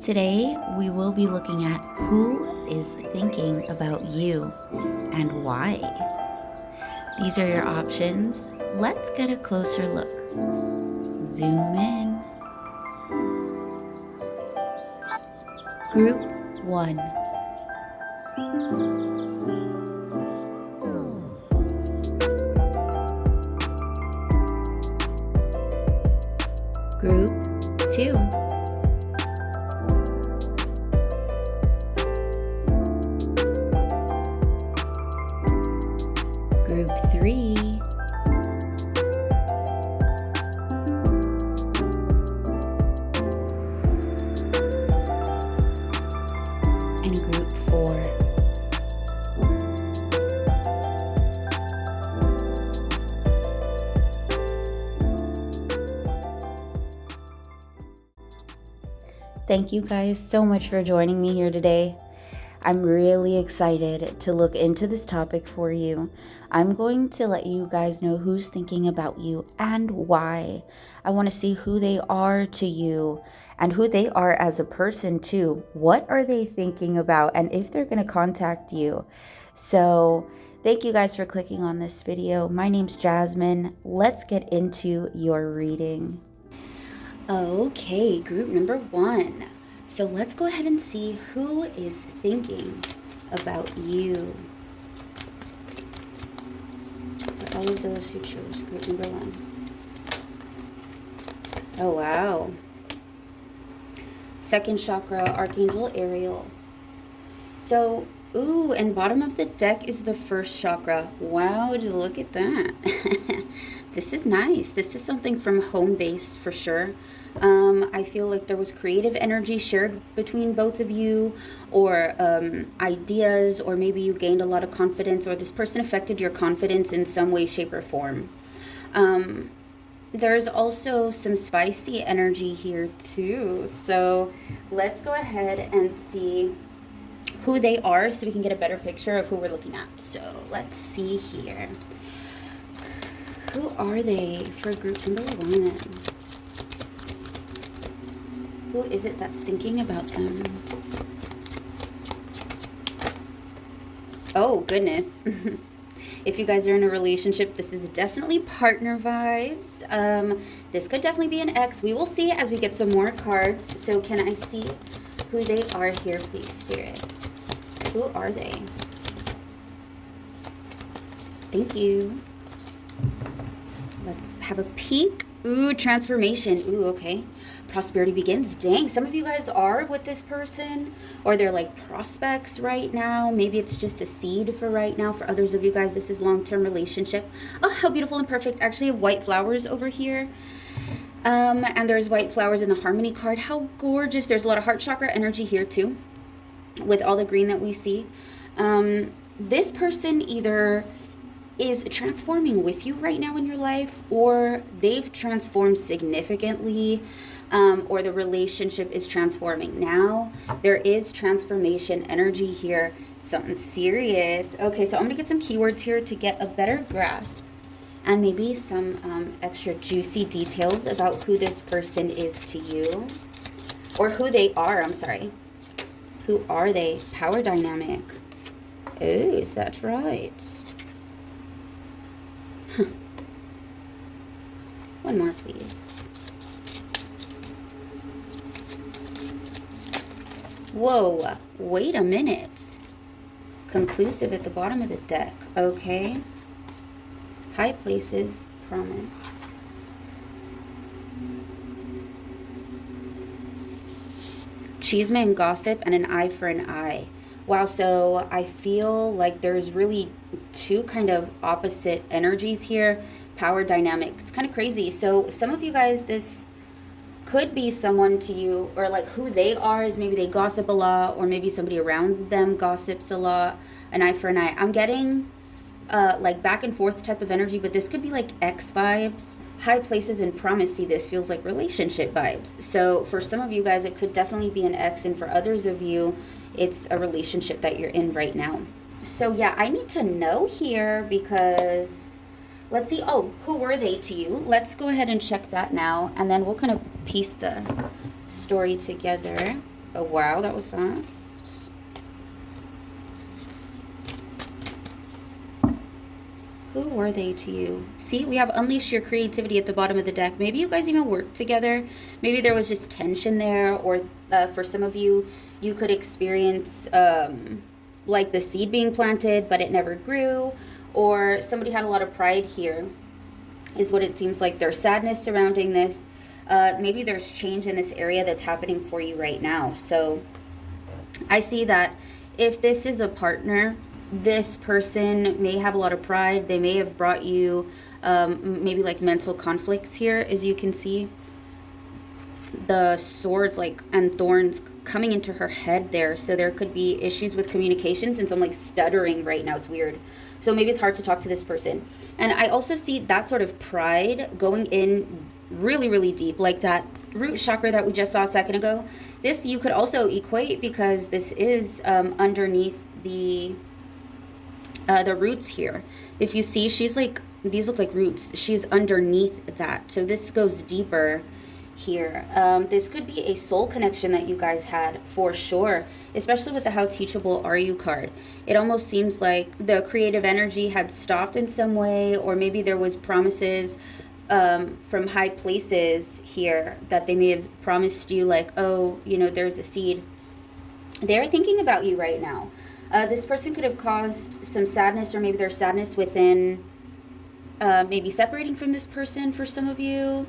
Today, we will be looking at who is thinking about you and why. These are your options. Let's get a closer look. Zoom in. Group 1. Group 2. Group 3. And Group 4. Thank you guys so much for joining me here today. I'm really excited to look into this topic for you. I'm going to let you guys know who's thinking about you and why. I want to see who they are to you and who they are as a person too. What are they thinking about and if they're going to contact you? So thank you guys for clicking on this video. My name's Jasmine. Let's get into your reading. Okay, group number 1. So let's go ahead and see who is thinking about you. For all of those who chose group number 1. Oh, wow. Second chakra, Archangel Ariel. So, ooh, and bottom of the deck is the first chakra. Wow, look at that. This is nice. This is something from home base for sure. I feel like there was creative energy shared between both of you, or ideas, or maybe you gained a lot of confidence, or this person affected your confidence in some way, shape, or form. There's also some spicy energy here too. So let's go ahead and see who they are so we can get a better picture of who we're looking at. So let's see here. Who are they for group number 1? Who is it that's thinking about them? Oh, goodness. If you guys are in a relationship, this is definitely partner vibes. This could definitely be an ex. We will see as we get some more cards. So can I see who they are here, please, Spirit? Who are they? Thank you. Let's have a peek. Ooh, transformation. Ooh, okay. Prosperity begins. Dang, some of you guys are with this person, or they're like prospects right now. Maybe it's just a seed for right now. For others of you guys, this is long-term relationship. Oh, how beautiful and perfect. Actually, I have white flowers over here. And there's white flowers in the harmony card. How gorgeous. There's a lot of heart chakra energy here too, with all the green that we see. This person either is transforming with you right now in your life, or they've transformed significantly, or the relationship is transforming now. There is transformation energy here, something serious. Okay, so I'm gonna get some keywords here to get a better grasp and maybe some extra juicy details about who this person is to you, or who they are. I'm sorry. Who are they? Power dynamic. Oh, is that right? One more, please. Whoa, wait a minute. Conclusive at the bottom of the deck. Okay. High places, promise. Cheeseman gossip and an eye for an eye. Wow, so I feel like there's really two kind of opposite energies here. Power dynamic. It's kind of crazy. So some of you guys, this could be someone to you, or like who they are is maybe they gossip a lot, or maybe somebody around them gossips a lot. An eye for an eye. I'm getting like back and forth type of energy, but this could be like ex vibes. High places and promise. See, this feels like relationship vibes. So for some of you guys, it could definitely be an ex, and for others of you, it's a relationship that you're in right now. So yeah, I need to know here because let's see. Oh, who were they to you? Let's go ahead and check that now, and then we'll kind of piece the story together. Oh, wow, that was fast. Who were they to you? See, we have unleash your creativity at the bottom of the deck. Maybe you guys even worked together. Maybe there was just tension there, or for some of you, you could experience like the seed being planted, but it never grew, or somebody had a lot of pride here, is what it seems like. There's sadness surrounding this. Maybe there's change in this area that's happening for you right now. So I see that if this is a partner, this person may have a lot of pride. They may have brought you maybe like mental conflicts here, as you can see. The swords like and thorns coming into her head there. So there could be issues with communication, since I'm like stuttering right now. It's weird. So maybe it's hard to talk to this person. And I also see that sort of pride going in really, really deep, like that root chakra that we just saw a second ago. This you could also equate, because this is underneath the roots here. If you see, she's like, these look like roots. She's underneath that. So this goes deeper here. This could be a soul connection that you guys had for sure, especially with the How Teachable Are You card. It almost seems like the creative energy had stopped in some way, or maybe there was promises from high places here that they may have promised you, like, oh, you know, there's a seed. They're thinking about you right now. This person could have caused some sadness, or maybe there's sadness within maybe separating from this person for some of you.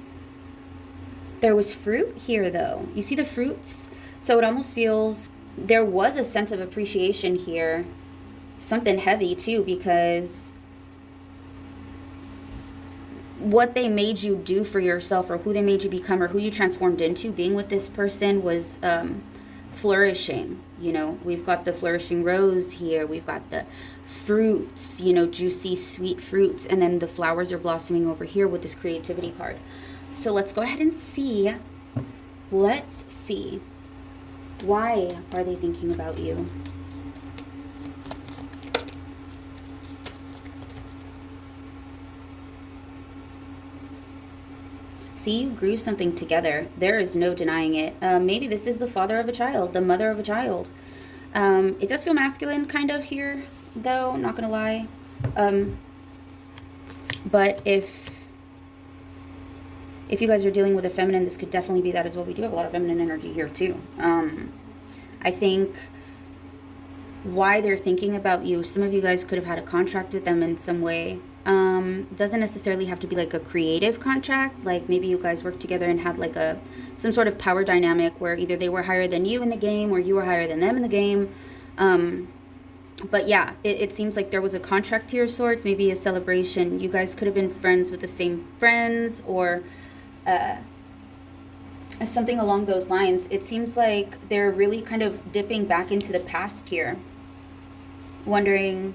There was fruit here, though. You see the fruits? So it almost feels there was a sense of appreciation here. Something heavy, too, because what they made you do for yourself, or who they made you become, or who you transformed into being with this person was flourishing. You know, we've got the flourishing rose here. We've got the fruits, you know, juicy, sweet fruits. And then the flowers are blossoming over here with this creativity card. So let's go ahead and see. Let's see. Why are they thinking about you? See, you grew something together. There is no denying it. Maybe this is the father of a child, the mother of a child. It does feel masculine kind of here, though, not gonna lie. But if you guys are dealing with a feminine, this could definitely be that as well. We do have a lot of feminine energy here too. I think why they're thinking about you, some of you guys could have had a contract with them in some way. Doesn't necessarily have to be like a creative contract. Like maybe you guys worked together and had like some sort of power dynamic where either they were higher than you in the game, or you were higher than them in the game. But yeah, it seems like there was a contract here of sorts, maybe a celebration. You guys could have been friends with the same friends, or something along those lines. It seems like they're really kind of dipping back into the past here, wondering,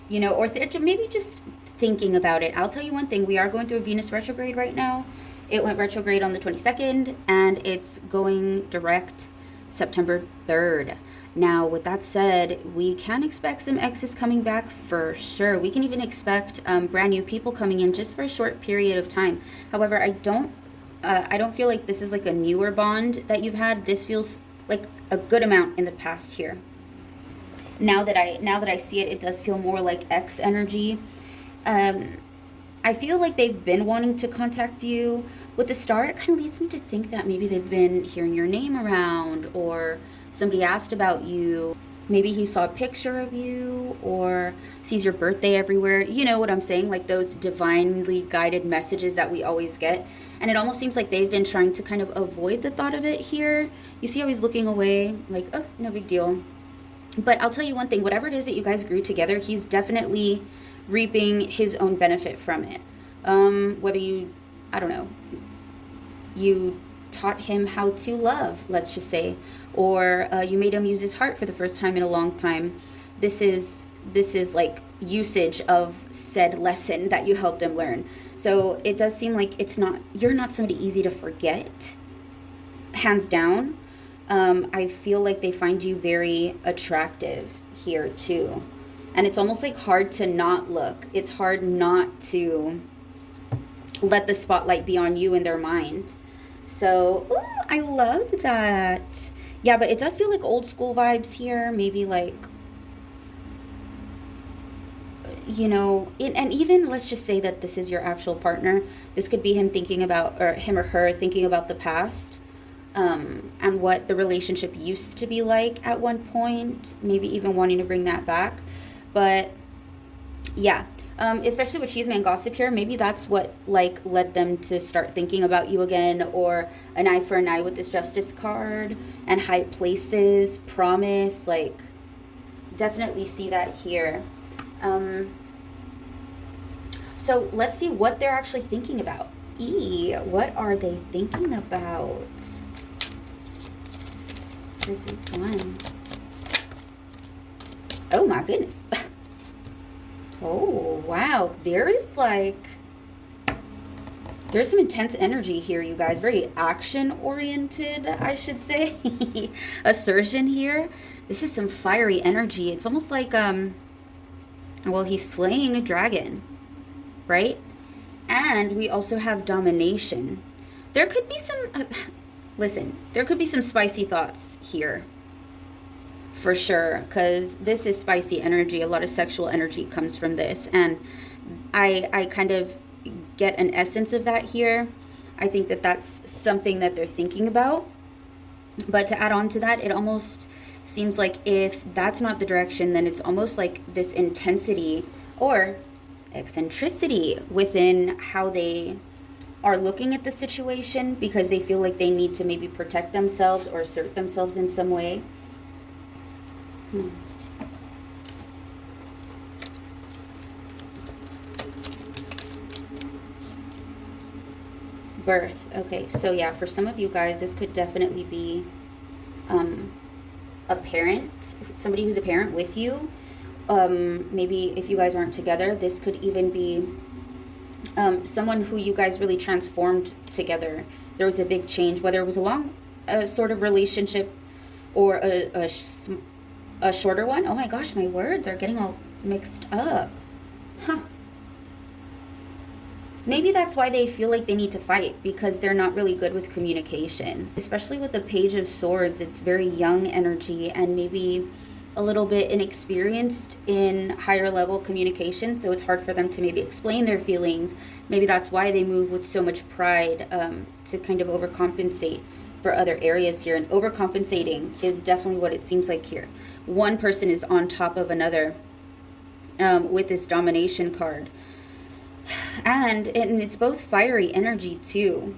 you know, or maybe just thinking about it. I'll tell you one thing, we are going through a Venus retrograde right now. It went retrograde on the 22nd, and it's going direct September 3rd. Now, with that said, we can expect some exes coming back for sure. We can even expect brand new people coming in just for a short period of time. However, I don't feel like this is like a newer bond that you've had. This feels like a good amount in the past here. Now that I see it, it does feel more like ex energy. I feel like they've been wanting to contact you. With the star, it kind of leads me to think that maybe they've been hearing your name around, or somebody asked about you. Maybe he saw a picture of you, or sees your birthday everywhere. You know what I'm saying? Like those divinely guided messages that we always get. And it almost seems like they've been trying to kind of avoid the thought of it here. You see how he's looking away, like, oh, no big deal. But I'll tell you one thing, whatever it is that you guys grew together, he's definitely reaping his own benefit from it. Whether you, I don't know, you taught him how to love, let's just say, or you made him use his heart for the first time in a long time. This is like usage of said lesson that you helped him learn. So it does seem like you're not somebody easy to forget, hands down. I feel like they find you very attractive here too. And it's almost like hard to not look. It's hard not to let the spotlight be on you in their mind. So, ooh, I love that. Yeah, but it does feel like old school vibes here. Maybe like, and even let's just say that this is your actual partner. This could be him thinking about, or him or her thinking about the past, and what the relationship used to be like at one point, maybe even wanting to bring that back. But yeah, especially with Cheeseman gossip here, maybe that's what like led them to start thinking about you again, or an eye for an eye with this justice card and high places, promise, like definitely see that here. Um, so let's see what they're actually thinking about. What are they thinking about? 3, 3, 1. Oh my goodness. Oh, wow. There's some intense energy here, you guys. Very action oriented, I should say. Assertion here. This is some fiery energy. It's almost like, well, he's slaying a dragon, right? And we also have domination. There could be some, listen, there could be some spicy thoughts here. For sure, because this is spicy energy. A lot of sexual energy comes from this. And I kind of get an essence of that here. I think that that's something that they're thinking about. But to add on to that, it almost seems like if that's not the direction, then it's almost like this intensity or eccentricity within how they are looking at the situation, because they feel like they need to maybe protect themselves or assert themselves in some way. Birth. Okay, so yeah, for some of you guys, this could definitely be um, a parent, somebody who's a parent with you. Maybe if you guys aren't together, this could even be someone who you guys really transformed together. There was a big change, whether it was a long sort of relationship or a shorter one. Oh my gosh, my words are getting all mixed up. Huh. Maybe that's why they feel like they need to fight, because they're not really good with communication. Especially with the Page of Swords, it's very young energy and maybe a little bit inexperienced in higher level communication, so it's hard for them to maybe explain their feelings. Maybe that's why they move with so much pride, to kind of overcompensate for other areas here. And overcompensating is definitely what it seems like here. One person is on top of another with this domination card. And it's both fiery energy too.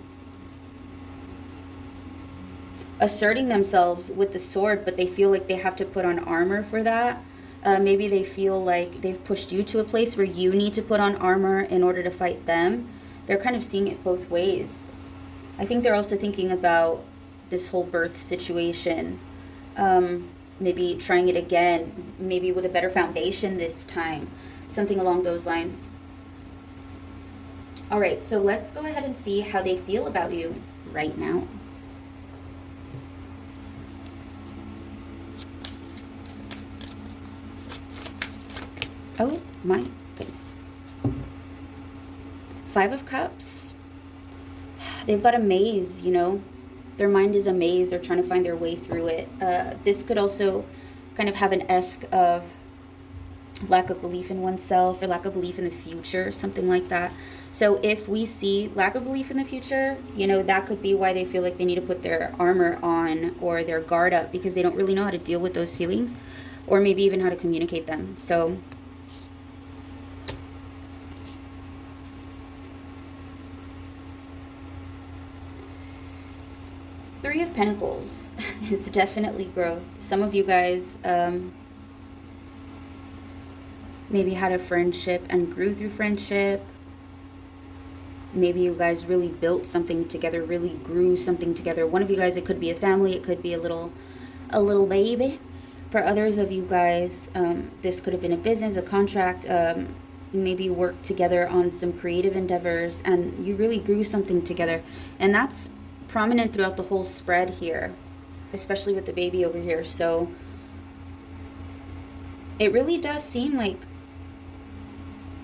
Asserting themselves with the sword, but they feel like they have to put on armor for that. Maybe they feel like they've pushed you to a place where you need to put on armor in order to fight them. They're kind of seeing it both ways. I think they're also thinking about this whole birth situation. Maybe trying it again, maybe with a better foundation this time. Something along those lines. All right, so let's go ahead and see how they feel about you right now. Oh my goodness. 5 of Cups. They've got a maze, Their mind is a maze. They're trying to find their way through it. This could also kind of have an esque of lack of belief in oneself or lack of belief in the future, something like that. So if we see lack of belief in the future, that could be why they feel like they need to put their armor on or their guard up, because they don't really know how to deal with those feelings or maybe even how to communicate them. So Three of Pentacles is definitely growth. Some of you guys maybe had a friendship and grew through friendship. Maybe you guys really built something together, really grew something together. One of you guys, it could be a family, it could be a little baby. For others of you guys, this could have been a business, a contract. Maybe you worked together on some creative endeavors and you really grew something together. And that's prominent throughout the whole spread here, especially with the baby over here. So it really does seem like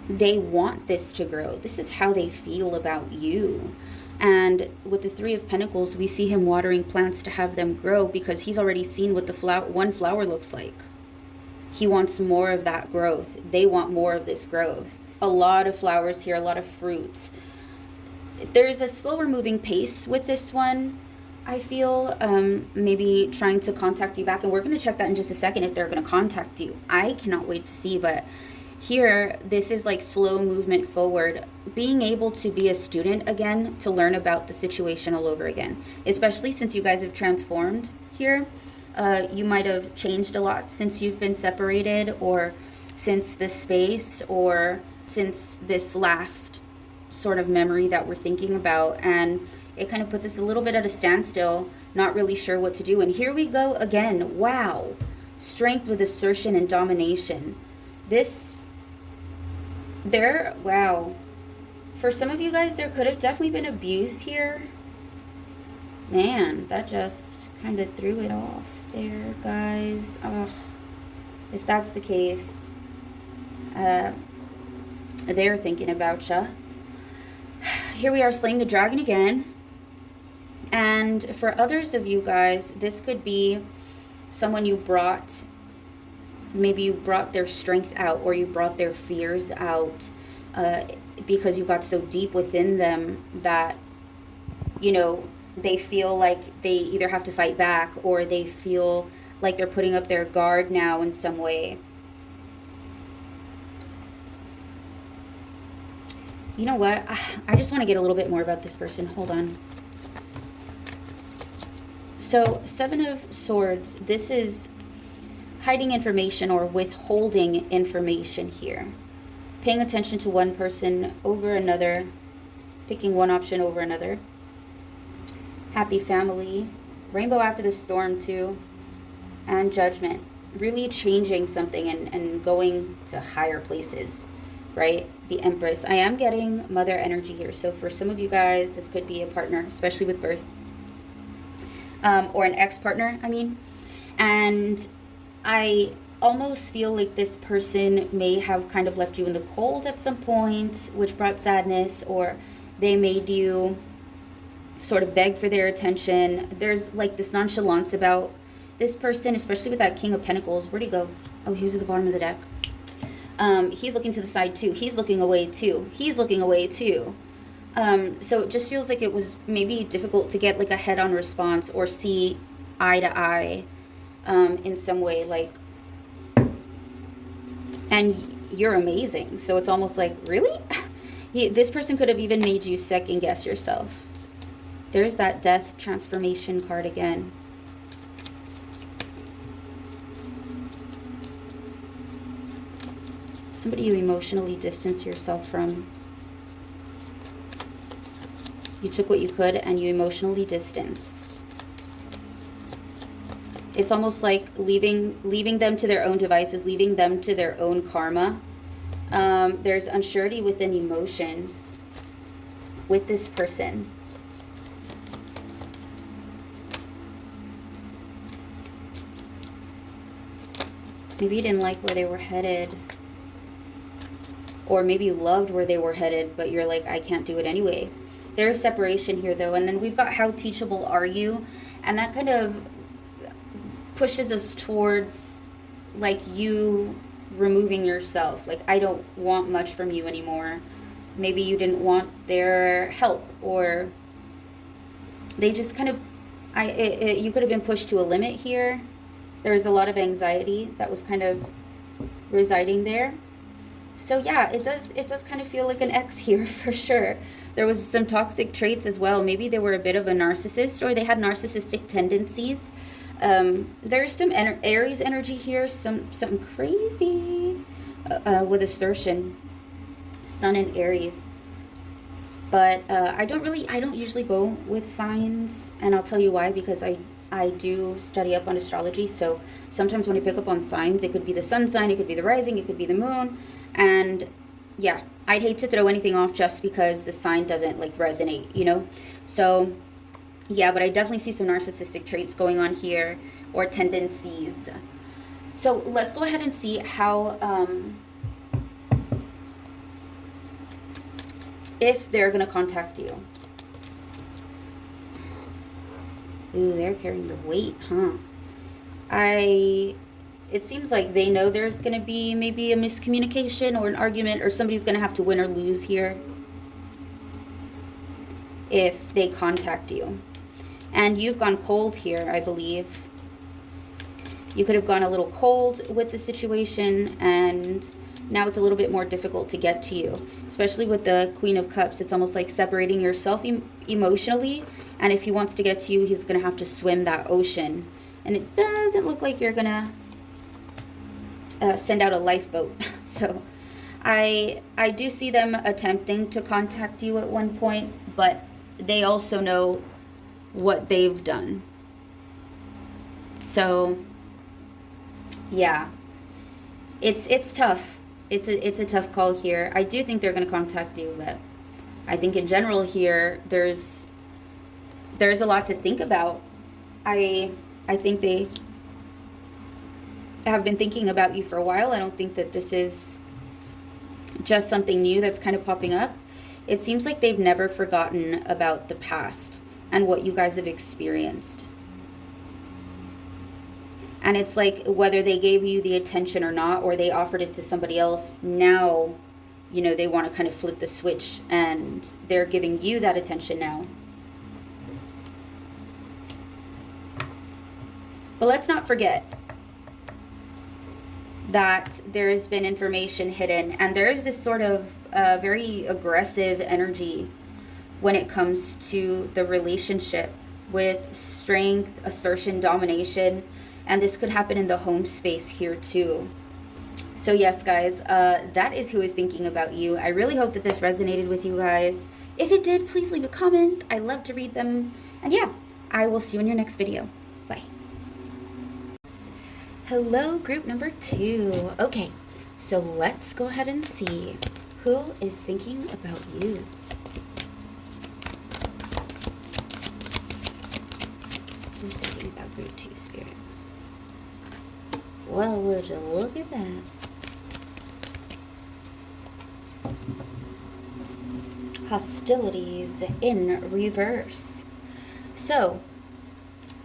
they want this to grow. This is how they feel about you. And with the Three of Pentacles, we see him watering plants to have them grow because he's already seen what the one flower looks like. He wants more of that growth. They want more of this growth. A lot of flowers here, a lot of fruits. There's a slower moving pace with this one, I feel. Maybe trying to contact you back. And we're going to check that in just a second if they're going to contact you. I cannot wait to see. But here, this is like slow movement forward. Being able to be a student again, to learn about the situation all over again. Especially since you guys have transformed here. You might have changed a lot since you've been separated, or since this space, or since this last sort of memory that we're thinking about. And it kind of puts us a little bit at a standstill, not really sure what to do. And here we go again. Wow. Strength with assertion and domination. Wow. For some of you guys, there could have definitely been abuse here. Man, that just kind of threw it off there, guys. Ugh. If that's the case, they're thinking about ya. Here we are, slaying the dragon again. And for others of you guys, this could be someone you brought. Maybe you brought their strength out, or you brought their fears out, because you got so deep within them that, you know, they feel like they either have to fight back, or they feel like they're putting up their guard now in some way. You know what? I just want to get a little bit more about this person. Hold on. So, Seven of Swords. This is hiding information or withholding information here. Paying attention to one person over another. Picking one option over another. Happy family. Rainbow after the storm too. And Judgment. Really changing something and going to higher places. Right? The Empress. I am getting mother energy here. So for some of you guys, this could be a partner, especially with birth. Or an ex-partner, I mean. And I almost feel like this person may have kind of left you in the cold at some point, which brought sadness, or they made you sort of beg for their attention. There's like this nonchalance about this person, especially with that King of Pentacles. Where'd he go? Oh, he was at the bottom of the deck. He's looking to the side too. He's looking away too. He's looking away too. So it just feels like it was maybe difficult to get like a head-on response or see eye to eye in some way. Like, and you're amazing. So it's almost like, really? This person could have even made you second guess yourself. There's that death transformation card again. Somebody you emotionally distance yourself from. You took what you could and you emotionally distanced. It's almost like leaving them to their own devices, leaving them to their own karma. There's unsurety within emotions with this person. Maybe you didn't like where they were headed. Or maybe you loved where they were headed, but you're like, I can't do it anyway. There's separation here, though. And then we've got how teachable are you? And that kind of pushes us towards, like, you removing yourself. Like, I don't want much from you anymore. Maybe you didn't want their help. Or they just kind of, you could have been pushed to a limit here. There's a lot of anxiety that was kind of residing there. So yeah, it does kind of feel like an ex here for sure. There was some toxic traits as well. Maybe they were a bit of a narcissist, or they had narcissistic tendencies. There's some Aries energy here, something crazy with assertion. Sun and Aries. But I don't usually go with signs, and I'll tell you why, because I do study up on astrology. So sometimes when I pick up on signs, it could be the sun sign, it could be the rising, it could be the moon. And yeah, I'd hate to throw anything off just because the sign doesn't like resonate, you know? So yeah, but I definitely see some narcissistic traits going on here, or tendencies. So let's go ahead and see how, if they're going to contact you. Ooh, they're carrying the weight, huh? It seems like they know there's going to be maybe a miscommunication or an argument, or somebody's going to have to win or lose here if they contact you. And you've gone cold here, I believe. You could have gone a little cold with the situation, and now it's a little bit more difficult to get to you. Especially with the Queen of Cups, it's almost like separating yourself emotionally, and if he wants to get to you, he's going to have to swim that ocean. And it doesn't look like you're going to send out a lifeboat. So I do see them attempting to contact you at one point, but they also know what they've done. So yeah, it's tough. It's a tough call here. I do think they're going to contact you, but I think in general here there's a lot to think about. I think they have been thinking about you for a while. I don't think that this is just something new that's kind of popping up. It seems like they've never forgotten about the past and what you guys have experienced. And it's like whether they gave you the attention or not, or they offered it to somebody else, now, you know, they want to kind of flip the switch and they're giving you that attention now. But let's not forget that there's been information hidden, and there's this sort of very aggressive energy when it comes to the relationship, with strength, assertion, domination, and this could happen in the home space here too. So yes, guys, that is who is thinking about you. I really hope that this resonated with you guys. If it did, please leave a comment. I love to read them. And yeah, I will see you in your next video. Bye. Hello, group number 2. Okay, so let's go ahead and see who is thinking about you. Who's thinking about group 2, Spirit? Well, would you look at that? Hostilities in reverse. So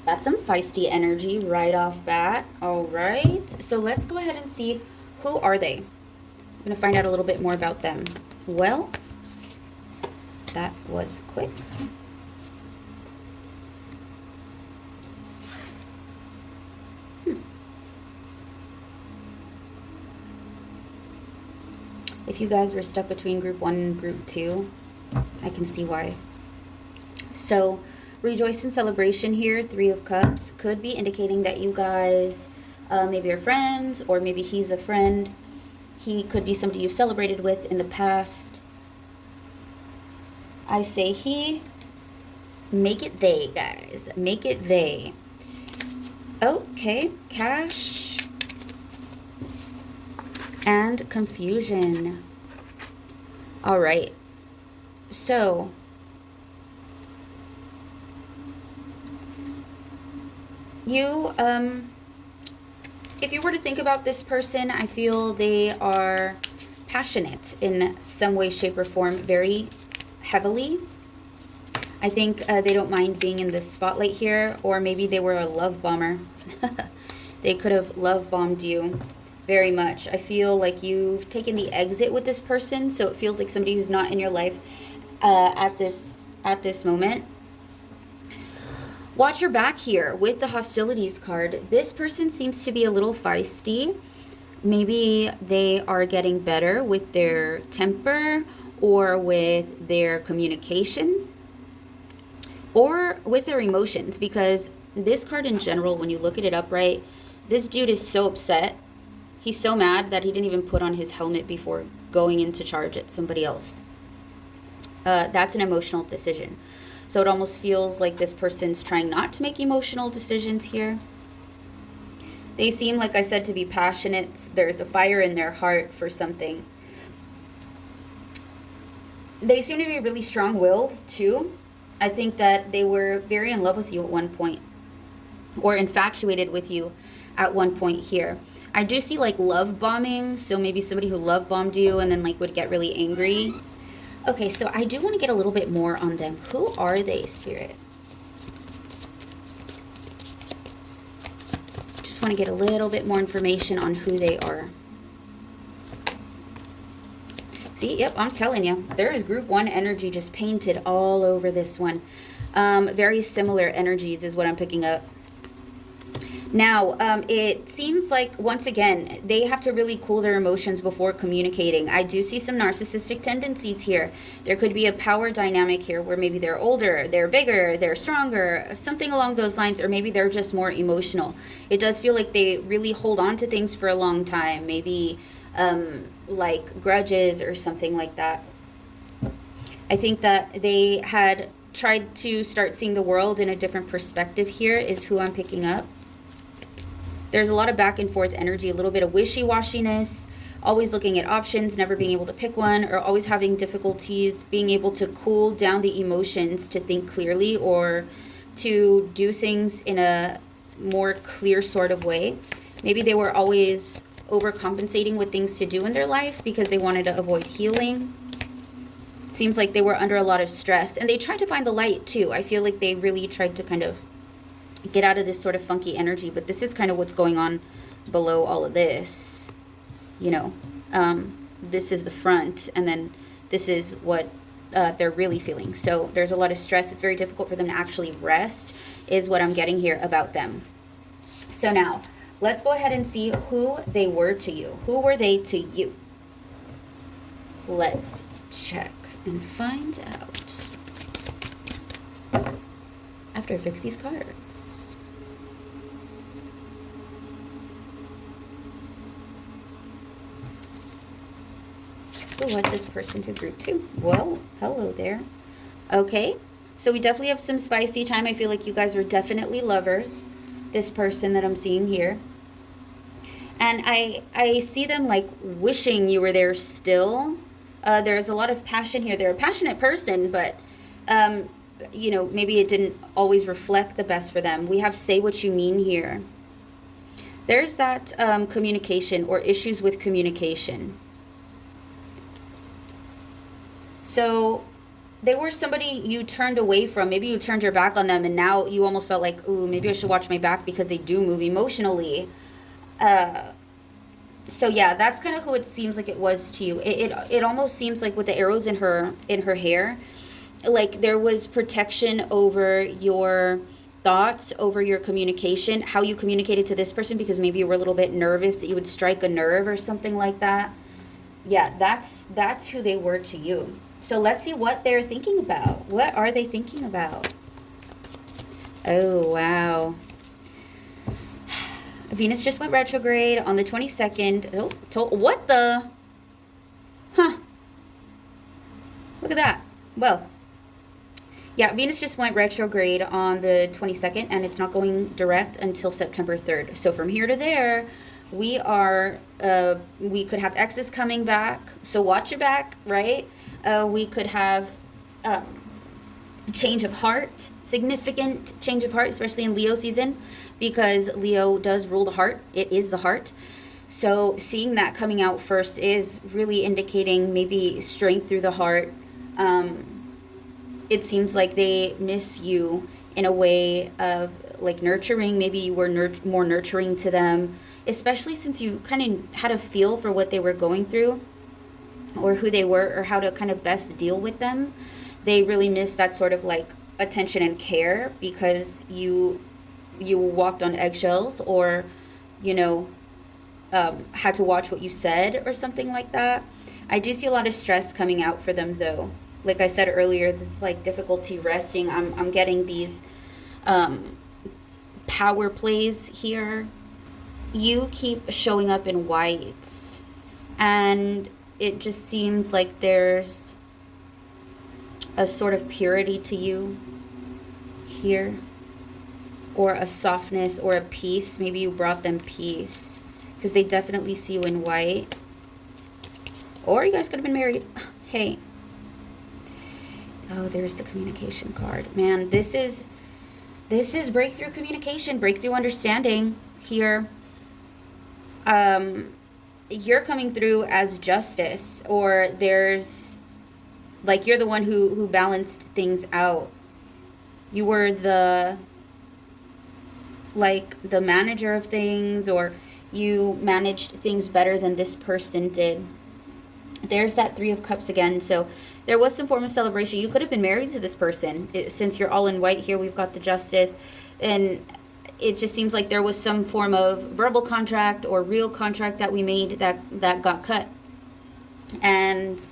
that's some feisty energy right off bat. All right, so let's go ahead and see, who are they? I'm going to find out a little bit more about them. Well, that was quick. If you guys were stuck between group 1 and group 2, I can see why. So, rejoice and celebration here, 3 of Cups, could be indicating that you guys maybe are friends, or maybe he's a friend. He could be somebody you've celebrated with in the past. I say he. Make it they, guys. Make it they. Okay, cash and confusion. All right, so you if you were to think about this person, I feel they are passionate in some way, shape, or form, very heavily. I think they don't mind being in the spotlight here, or maybe they were a love bomber. They could have love bombed you very much. I feel like you've taken the exit with this person, so it feels like somebody who's not in your life at this moment. Watch your back here with the hostilities card. This person seems to be a little feisty. Maybe they are getting better with their temper, or with their communication, or with their emotions, because this card in general, when you look at it upright, this dude is so upset. He's so mad that he didn't even put on his helmet before going in to charge at somebody else. That's an emotional decision. So it almost feels like this person's trying not to make emotional decisions here. They seem, like I said, to be passionate. There's a fire in their heart for something. They seem to be really strong-willed, too. I think that they were very in love with you at one point, or infatuated with you at one point here. I do see like love bombing, so maybe somebody who love bombed you and then like would get really angry. Okay, so I do want to get a little bit more on them. Who are they, Spirit? Just want to get a little bit more information on who they are. See, yep, I'm telling you, there is group 1 energy just painted all over this one. Very similar energies is what I'm picking up. Now, it seems like, once again, they have to really cool their emotions before communicating. I do see some narcissistic tendencies here. There could be a power dynamic here where maybe they're older, they're bigger, they're stronger, something along those lines, or maybe they're just more emotional. It does feel like they really hold on to things for a long time, maybe like grudges or something like that. I think that they had tried to start seeing the world in a different perspective here is who I'm picking up. There's a lot of back and forth energy, a little bit of wishy-washiness, always looking at options, never being able to pick one, or always having difficulties being able to cool down the emotions to think clearly or to do things in a more clear sort of way. Maybe they were always overcompensating with things to do in their life because they wanted to avoid healing. It seems like they were under a lot of stress, and they tried to find the light too. I feel like they really tried to kind of get out of this sort of funky energy, but this is kind of what's going on below all of this. You know, this is the front, and then this is what they're really feeling. So there's a lot of stress. It's very difficult for them to actually rest, is what I'm getting here about them. So now, let's go ahead and see who they were to you. Who were they to you? Let's check and find out after I fix these cards. Who was this person to group 2? Well, hello there. Okay, so we definitely have some spicy time. I feel like you guys were definitely lovers, this person that I'm seeing here. And I see them like wishing you were there still. There's a lot of passion here. They're a passionate person, but, you know, maybe it didn't always reflect the best for them. We have say what you mean here. There's that communication or issues with communication. So they were somebody you turned away from. Maybe you turned your back on them, and now you almost felt like, ooh, maybe I should watch my back because they do move emotionally. So yeah, that's kind of who it seems like it was to you. It almost seems like with the arrows in her hair, like there was protection over your thoughts, over your communication, how you communicated to this person, because maybe you were a little bit nervous that you would strike a nerve or something like that. Yeah, that's who they were to you. So let's see what they're thinking about. What are they thinking about? Oh, wow. Venus just went retrograde on the 22nd. Oh, what the? Huh. Look at that. Well, yeah, Venus just went retrograde on the 22nd, and it's not going direct until September 3rd. So from here to there, we could have exes coming back. So watch your back, right? We could have change of heart, significant change of heart, especially in Leo season, because Leo does rule the heart. It is the heart. So seeing that coming out first is really indicating maybe strength through the heart. It seems like they miss you in a way of like nurturing. Maybe you were more nurturing to them, especially since you kind of had a feel for what they were going through or who they were or how to kind of best deal with them. They really miss that sort of like attention and care because you walked on eggshells or, you know, had to watch what you said or something like that. I do see a lot of stress coming out for them though. Like I said earlier, this is like difficulty resting. I'm getting these power plays here. You keep showing up in white, and it just seems like there's a sort of purity to you here, or a softness or a peace. Maybe you brought them peace because they definitely see you in white, or you guys could have been married. Hey. Oh, there's the communication card. Man, this is breakthrough communication, breakthrough understanding here. You're coming through as justice, or there's like you're the one who balanced things out. You were the like the manager of things, or you managed things better than this person did. There's that Three of Cups again. So there was some form of celebration. You could have been married to this person. Since you're all in white here, we've got the Justice. And it just seems like there was some form of verbal contract or real contract that we made that got cut. And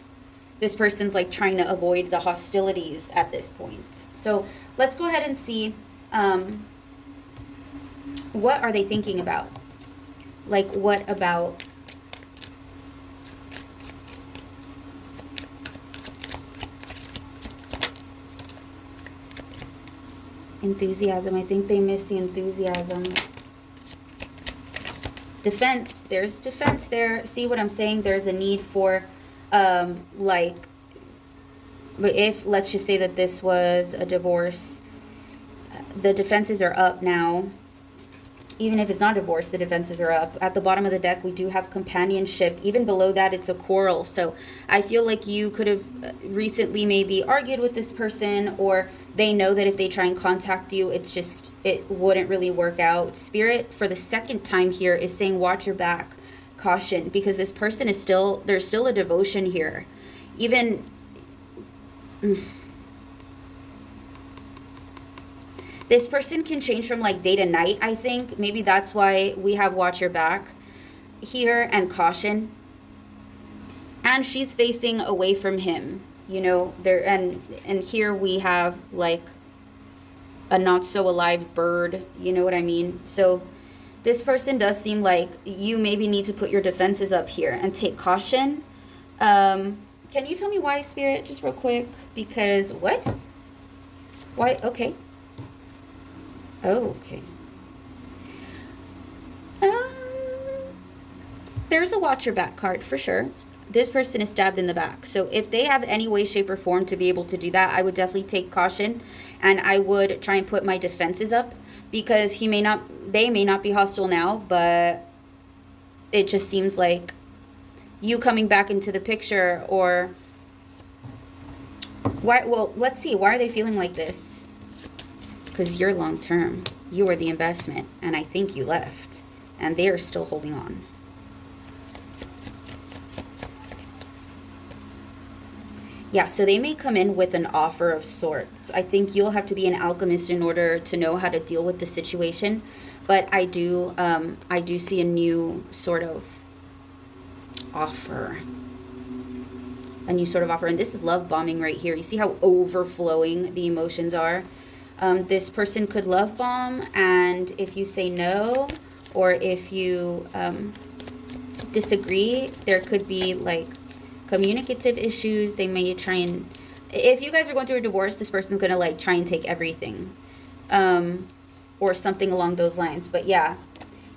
this person's like trying to avoid the hostilities at this point. So let's go ahead and see, what are they thinking about? Like, what about enthusiasm? I think they missed the enthusiasm. Defense. There's defense there. See what I'm saying? There's a need for, like, but if, let's just say that this was a divorce, the defenses are up now. Even if it's not divorce, the defenses are up. At the bottom of the deck, we do have companionship. Even below that, it's a quarrel. So I feel like you could have recently maybe argued with this person, or they know that if they try and contact you, it's just, it wouldn't really work out. Spirit, for the second time here, is saying watch your back, caution, because this person is still, there's still a devotion here. Even... This person can change from like day to night, I think. Maybe that's why we have watch your back here and caution. And she's facing away from him, you know, there, and here we have like a not so alive bird, you know what I mean? So this person does seem like you maybe need to put your defenses up here and take caution. Can you tell me why, Spirit, just real quick? Because what? Why? Okay. Oh, okay. There's a watch your back card for sure. This person is stabbed in the back. So if they have any way, shape, or form to be able to do that, I would definitely take caution, and I would try and put my defenses up, because they may not be hostile now, but it just seems like you coming back into the picture, or why? Well, let's see. Why are they feeling like this? Because you're long term. You were the investment, and I think you left, and they are still holding on. Yeah, so they may come in with an offer of sorts. I think you'll have to be an alchemist in order to know how to deal with the situation, but I do see a new sort of offer. A new sort of offer, and this is love bombing right here. You see how overflowing the emotions are? This person could love bomb, and if you say no, or if you disagree, there could be like communicative issues. They may try and, if you guys are going through a divorce, this person's gonna like try and take everything, or something along those lines. But yeah,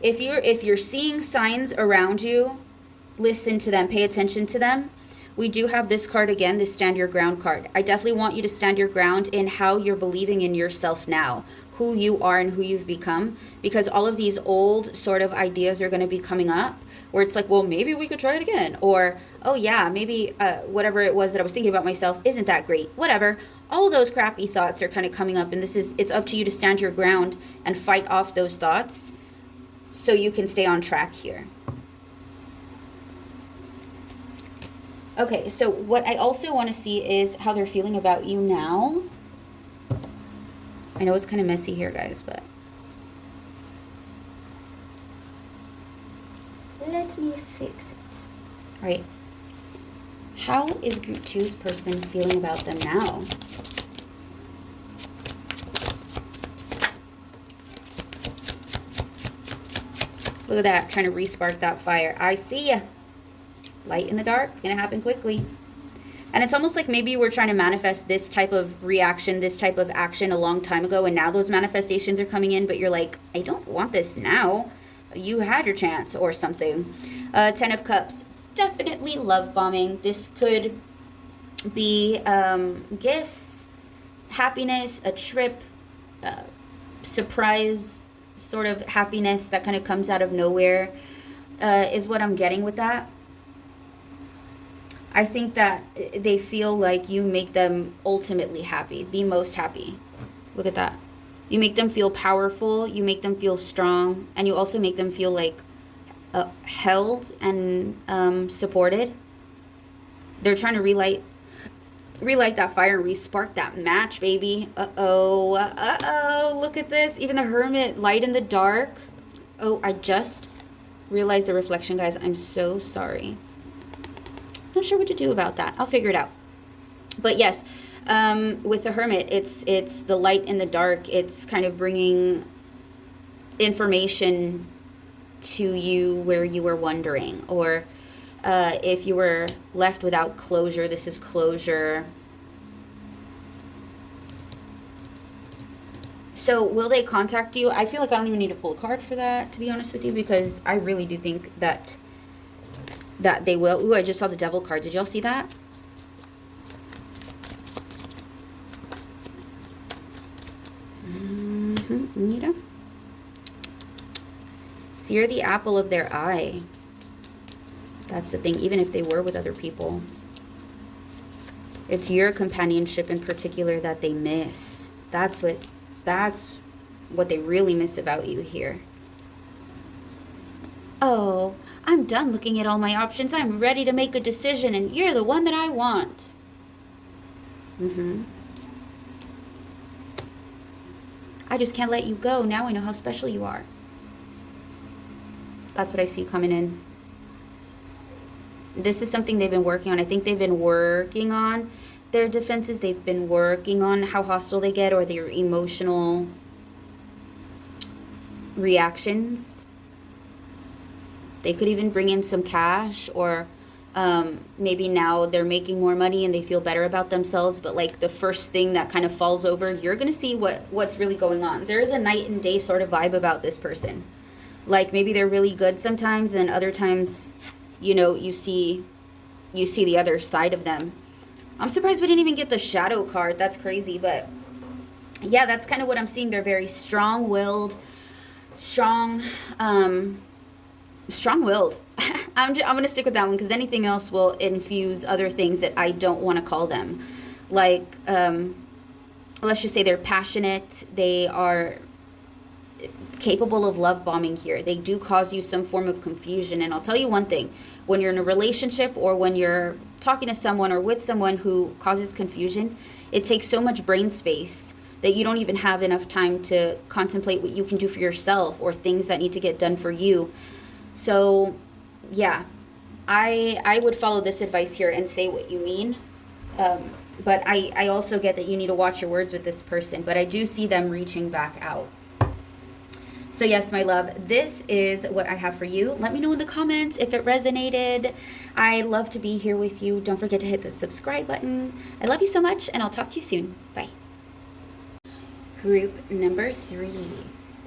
if you're seeing signs around you, listen to them, pay attention to them. We do have this card again, this stand your ground card. I definitely want you to stand your ground in how you're believing in yourself now, who you are and who you've become, because all of these old sort of ideas are going to be coming up where it's like, well, maybe we could try it again. Or, oh yeah, maybe whatever it was that I was thinking about myself isn't that great. Whatever. All those crappy thoughts are kind of coming up, and it's up to you to stand your ground and fight off those thoughts so you can stay on track here. Okay, so what I also want to see is how they're feeling about you now. I know it's kind of messy here, guys, but let me fix it. All right. How is Group 2's person feeling about them now? Look at that, trying to respark that fire. I see ya. Light in the dark. It's going to happen quickly. And it's almost like maybe you were trying to manifest this type of reaction, this type of action a long time ago, and now those manifestations are coming in, but you're like, I don't want this now. You had your chance or something. 10 of Cups. Definitely love bombing. This could be gifts, happiness, a trip, surprise sort of happiness that kind of comes out of nowhere, is what I'm getting with that. I think that they feel like you make them ultimately happy, the most happy. Look at that. You make them feel powerful, you make them feel strong, and you also make them feel like held and supported. They're trying to relight that fire and re-spark that match, baby. Uh-oh. Look at this. Even the Hermit, light in the dark. Oh, I just realized the reflection, guys. I'm so sorry. Not sure what to do about that. I'll figure it out. But yes, with the Hermit, it's the light in the dark. It's kind of bringing information to you where you were wondering, or if you were left without closure, this is closure. So will they contact you? I feel like I don't even need to pull a card for that, to be honest with you, because I really do think that they will. Ooh, I just saw the Devil card. Did y'all see that? Nita. So you're the apple of their eye. That's the thing, even if they were with other people. It's your companionship in particular that they miss. That's what they really miss about you here. Oh, I'm done looking at all my options. I'm ready to make a decision, and you're the one that I want. I just can't let you go. Now I know how special you are. That's what I see coming in. This is something they've been working on. I think they've been working on their defenses. They've been working on how hostile they get or their emotional reactions. They could even bring in some cash, or maybe now they're making more money and they feel better about themselves. But like the first thing that kind of falls over, you're going to see what's really going on. There is a night and day sort of vibe about this person. Like maybe they're really good sometimes, and other times, you know, you see the other side of them. I'm surprised we didn't even get the Shadow card. That's crazy. But yeah, that's kind of what I'm seeing. They're very strong-willed, strong-willed. I'm going to stick with that one, because anything else will infuse other things that I don't want to call them. Like, let's just say they're passionate. They are capable of love bombing here. They do cause you some form of confusion. And I'll tell you one thing, when you're in a relationship or when you're talking to someone or with someone who causes confusion, it takes so much brain space that you don't even have enough time to contemplate what you can do for yourself or things that need to get done for you. So yeah, I would follow this advice here and say what you mean. But I also get that you need to watch your words with this person, but I do see them reaching back out. So yes, my love, this is what I have for you. Let me know in the comments if it resonated. I love to be here with you. Don't forget to hit the subscribe button. I love you so much, and I'll talk to you soon. Bye. Group number 3.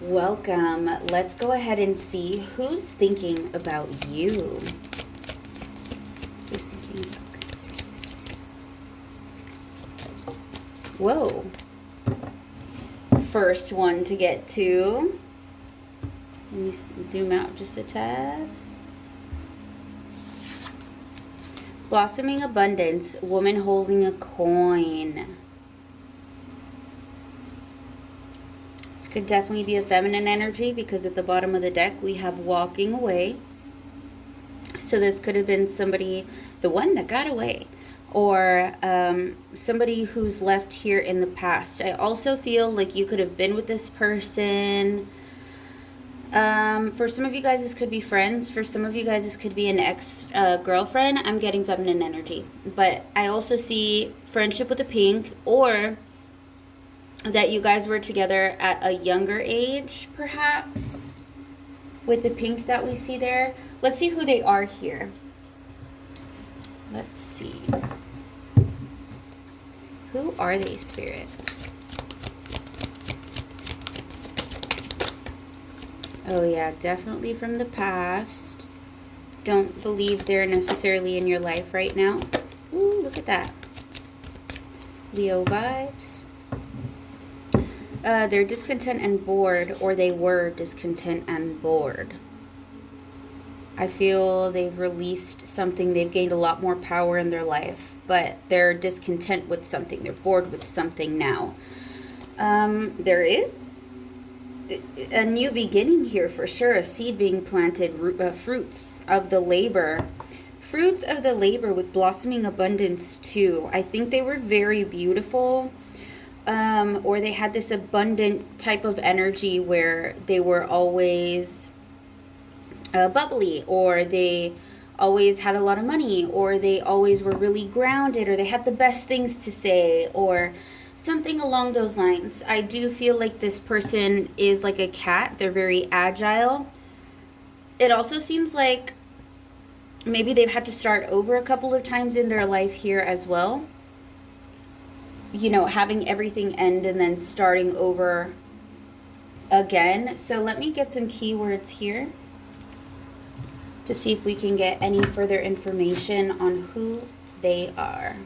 Welcome. Let's go ahead and see who's thinking about you. Who's thinking about Whoa. First one to get to. Let me zoom out just a tad. Blossoming abundance, woman holding a coin. This could definitely be a feminine energy, because at the bottom of the deck we have walking away. So this could have been somebody, the one that got away, or somebody who's left here in the past. I also feel like you could have been with this person. For some of you guys, this could be friends. For some of you guys, this could be an ex-girlfriend. I'm getting feminine energy. But I also see friendship with a pink, or that you guys were together at a younger age, perhaps, with the pink that we see there. Let's see who they are here. Let's see. Who are they, Spirit? Oh yeah, definitely from the past. Don't believe they're necessarily in your life right now. Ooh, look at that. Leo vibes. They're discontent and bored, or they were discontent and bored. I feel they've released something. They've gained a lot more power in their life, but they're discontent with something. They're bored with something now. There is a new beginning here for sure, a seed being planted, fruits of the labor. Fruits of the labor with blossoming abundance too. I think they were very beautiful, or they had this abundant type of energy where they were always bubbly, or they always had a lot of money, or they always were really grounded, or they had the best things to say, or something along those lines. I do feel like this person is like a cat. They're very agile. It also seems like maybe they've had to start over a couple of times in their life here as well. You know, having everything end and then starting over again. So let me get some keywords here to see if we can get any further information on who they are.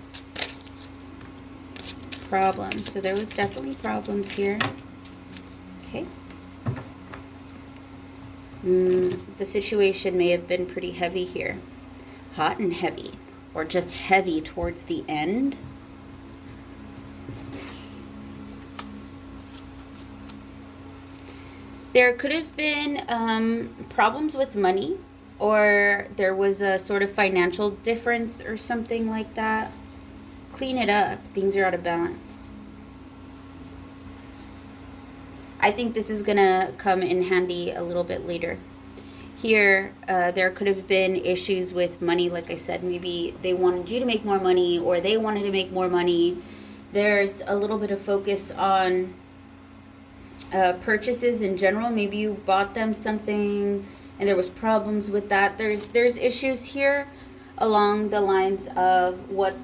Problems. So there was definitely problems here. Okay. The situation may have been pretty heavy here. Hot and heavy. Or just heavy towards the end. There could have been problems with money, or there was a sort of financial difference or something like that. Clean it up. Things are out of balance. I think this is going to come in handy a little bit later. Here, there could have been issues with money. Like I said, maybe they wanted you to make more money, or they wanted to make more money. There's a little bit of focus on purchases in general. Maybe you bought them something and there was problems with that. There's issues here along the lines of what,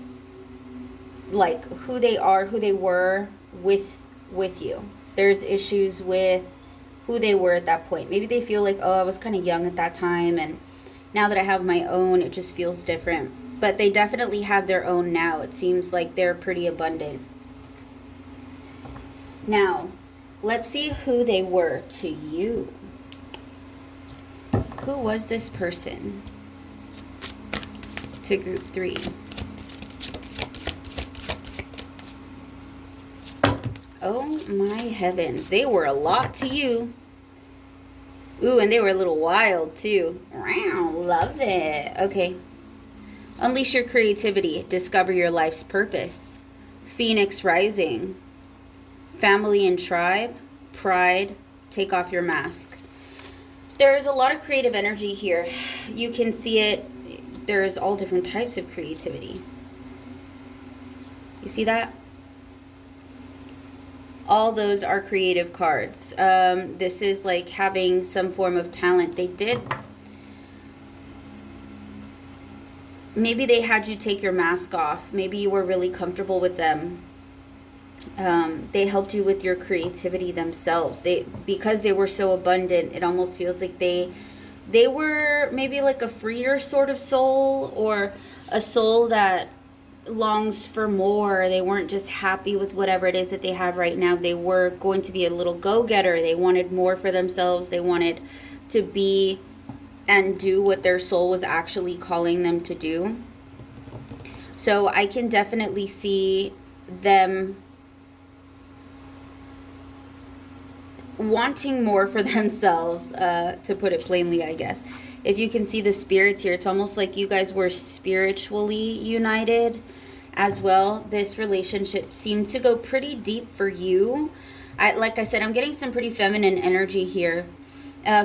like who they are, who they were with you. There's issues with who they were at that point. Maybe they feel like, oh, I was kind of young at that time, and now that I have my own, it just feels different. But they definitely have their own now. It seems like they're pretty abundant. Now, let's see who they were to you. Who was this person to group 3? Oh my heavens. They were a lot to you. Ooh, and they were a little wild too. Wow, love it. Okay. Unleash your creativity. Discover your life's purpose. Phoenix rising. Family and tribe. Pride. Take off your mask. There's a lot of creative energy here. You can see it. There's all different types of creativity. You see that? All those are creative cards. This is like having some form of talent. Maybe they had you take your mask off. Maybe you were really comfortable with them. They helped you with your creativity themselves. Because they were so abundant, it almost feels like they were maybe like a freer sort of soul, or a soul that longs for more. They weren't just happy with whatever it is that they have right now. They were going to be a little go-getter. They wanted more for themselves. They wanted to be and do what their soul was actually calling them to do. So I can definitely see them wanting more for themselves, to put it plainly, I guess. If you can see the spirits here, it's almost like you guys were spiritually united as well. This relationship seemed to go pretty deep for you. Like I said, I'm getting some pretty feminine energy here.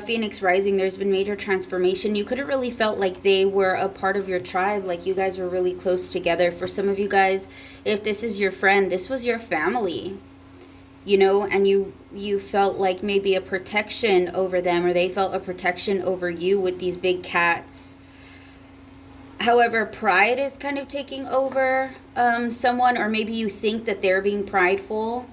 Phoenix rising, there's been major transformation. You could have really felt like they were a part of your tribe, like you guys were really close together. For some of you guys, if this is your friend, this was your family. You know, and you felt like maybe a protection over them, or they felt a protection over you with these big cats. However, pride is kind of taking over someone, or maybe you think that they're being prideful.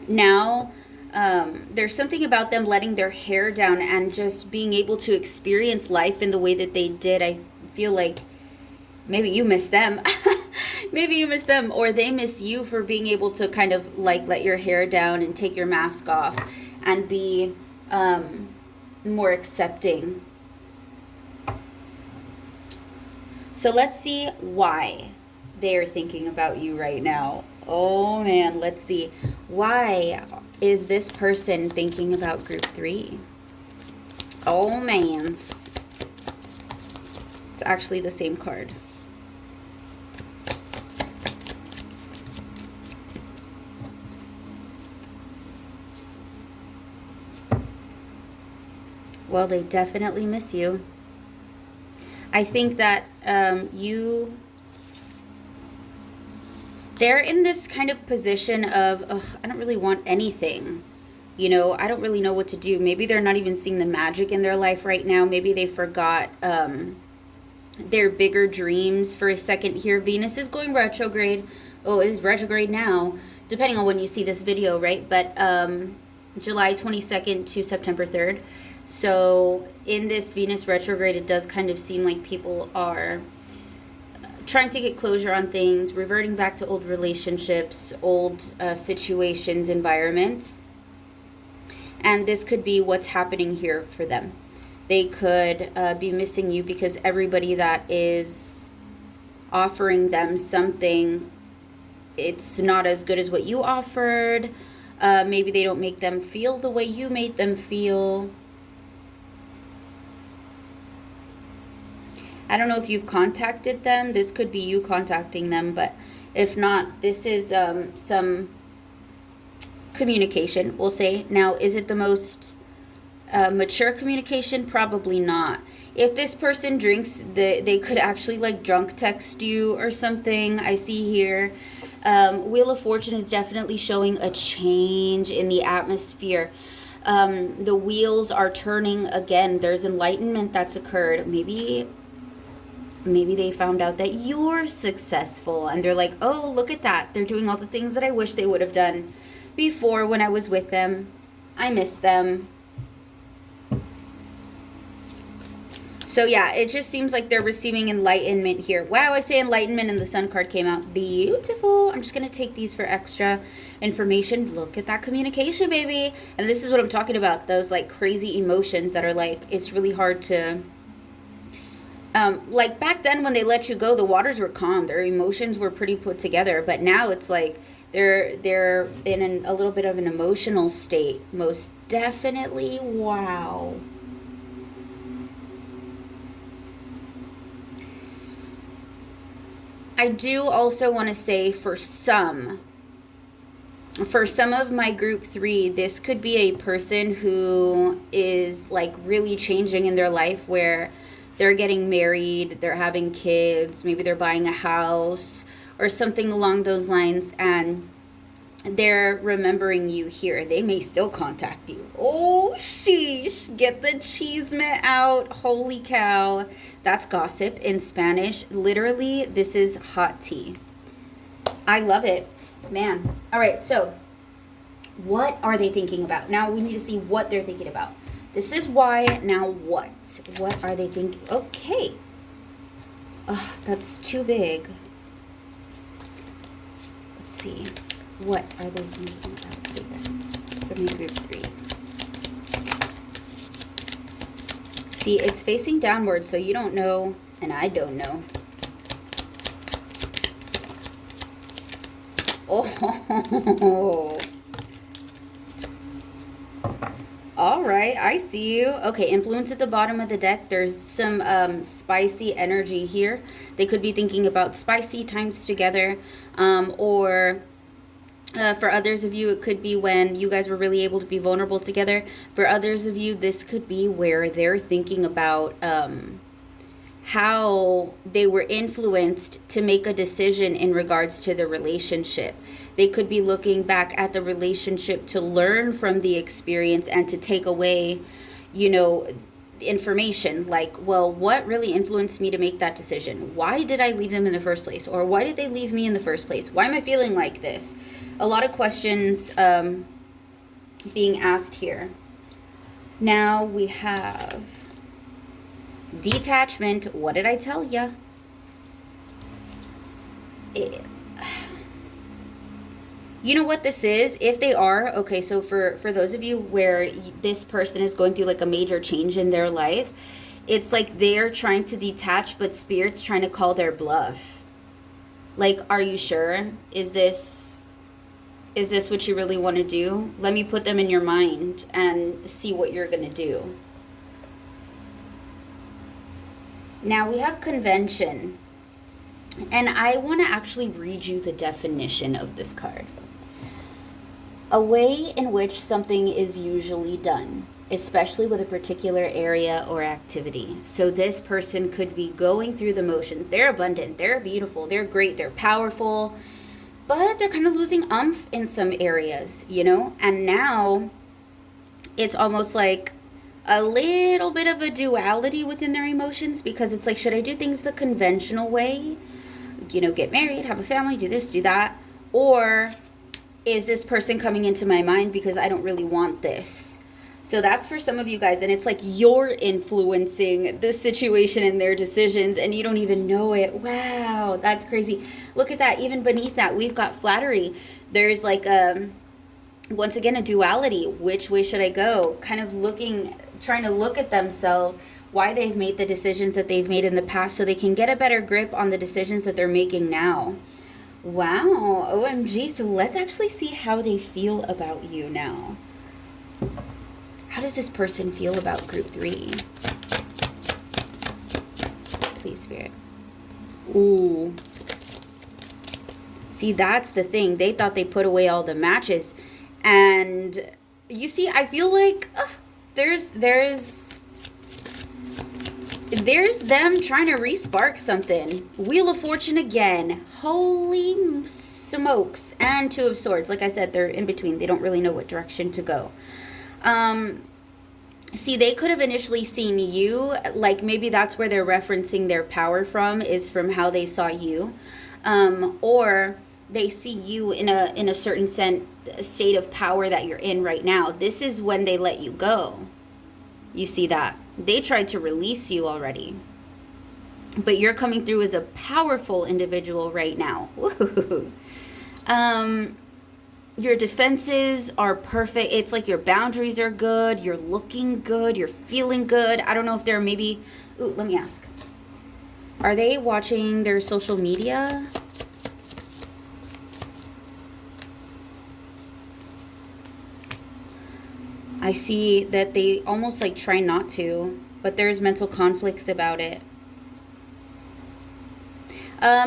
Now, there's something about them letting their hair down and just being able to experience life in the way that they did. I feel like maybe you miss them. Maybe you miss them, or they miss you for being able to kind of like let your hair down and take your mask off and be more accepting. So let's see why they are thinking about you right now. Oh man, let's see. Why is this person thinking about group 3? Oh, man. It's actually the same card. Well, they definitely miss you. I think that they're in this kind of position of, ugh, I don't really want anything. You know, I don't really know what to do. Maybe they're not even seeing the magic in their life right now. Maybe they forgot their bigger dreams for a second here. Venus is going retrograde. Oh, it is retrograde now, depending on when you see this video, right? But July 22nd to September 3rd. So in this Venus retrograde, it does kind of seem like people are trying to get closure on things, reverting back to old relationships, old situations, environments. And this could be what's happening here for them. They could be missing you because everybody that is offering them something, it's not as good as what you offered. Maybe they don't make them feel the way you made them feel. I don't know if you've contacted them. This could be you contacting them, but if not, this is some communication, we'll say. Now, is it the most mature communication? Probably not. If this person drinks, they could actually like drunk text you or something. I see here. Wheel of Fortune is definitely showing a change in the atmosphere. The wheels are turning again. There's enlightenment that's occurred. Maybe they found out that you're successful and they're like, oh, look at that. They're doing all the things that I wish they would have done before when I was with them. I miss them. So yeah, it just seems like they're receiving enlightenment here. Wow, I say enlightenment and the Sun card came out. Beautiful. I'm just going to take these for extra information. Look at that communication, baby. And this is what I'm talking about. Those like crazy emotions that are like, it's really hard to... like back then when they let you go, the waters were calm. Their emotions were pretty put together. But now it's like they're in a little bit of an emotional state. Most definitely. Wow. I do also want to say for some of my group 3, this could be a person who is like really changing in their life where they're getting married, they're having kids, maybe they're buying a house or something along those lines, and they're remembering you here. They may still contact you. Oh, sheesh. Get the chisme out. Holy cow. That's gossip in Spanish. Literally, this is hot tea. I love it. Man. All right, so what are they thinking about? Now we need to see what they're thinking about. This is why. Now what? What are they thinking? Okay. Oh, that's too big. Let's see. What are they thinking about here for my group 3? See, it's facing downward, so you don't know, and I don't know. Oh. All right, I see you. Okay, influence at the bottom of the deck. There's some spicy energy here. They could be thinking about spicy times together, or... for others of you, it could be when you guys were really able to be vulnerable together. For others of you, this could be where they're thinking about how they were influenced to make a decision in regards to the relationship. They could be looking back at the relationship to learn from the experience and to take away, you know, information like, well, what really influenced me to make that decision? Why did I leave them in the first place? Or why did they leave me in the first place? Why am I feeling like this? A lot of questions being asked here. Now we have detachment. What did I tell you? You know what this is? If they are, okay, so for those of you where this person is going through like a major change in their life, it's like they're trying to detach, but Spirit's trying to call their bluff. Like, are you sure? Is this Is this what you really want to do? Let me put them in your mind and see what you're going to do. Now we have convention. And I want to actually read you the definition of this card. A way in which something is usually done, especially with a particular area or activity. So this person could be going through the motions. They're abundant, they're beautiful, they're great, they're powerful, but they're kind of losing umph in some areas, you know? And now it's almost like a little bit of a duality within their emotions, because it's like, should I do things the conventional way? You know, get married, have a family, do this, do that? Or is this person coming into my mind because I don't really want this? So that's for some of you guys, and it's like you're influencing this situation and their decisions and you don't even know it. Wow, that's crazy. Look at that. Even beneath that, we've got flattery. There's like once again a duality. Which way should I go? Kind of trying to look at themselves, why they've made the decisions that they've made in the past, so they can get a better grip on the decisions that they're making now. Wow, OMG. So let's actually see how they feel about you now. How does this person feel about group 3? Please, Spirit. Ooh. See, that's the thing. They thought they put away all the matches. And you see, I feel like there's them trying to re-spark something. Wheel of Fortune again. Holy smokes. And Two of Swords. Like I said, they're in between. They don't really know what direction to go. See, they could have initially seen you, like maybe that's where they're referencing their power from, is from how they saw you. Or they see you in a certain state of power that you're in right now. This is when they let you go. You see that? They tried to release you already. But you're coming through as a powerful individual right now. Woo-hoo-hoo. Your defenses are perfect. It's like your boundaries are good. You're looking good. You're feeling good. I don't know if they're maybe... Ooh, let me ask. Are they watching their social media? I see that they almost like try not to, but there's mental conflicts about it.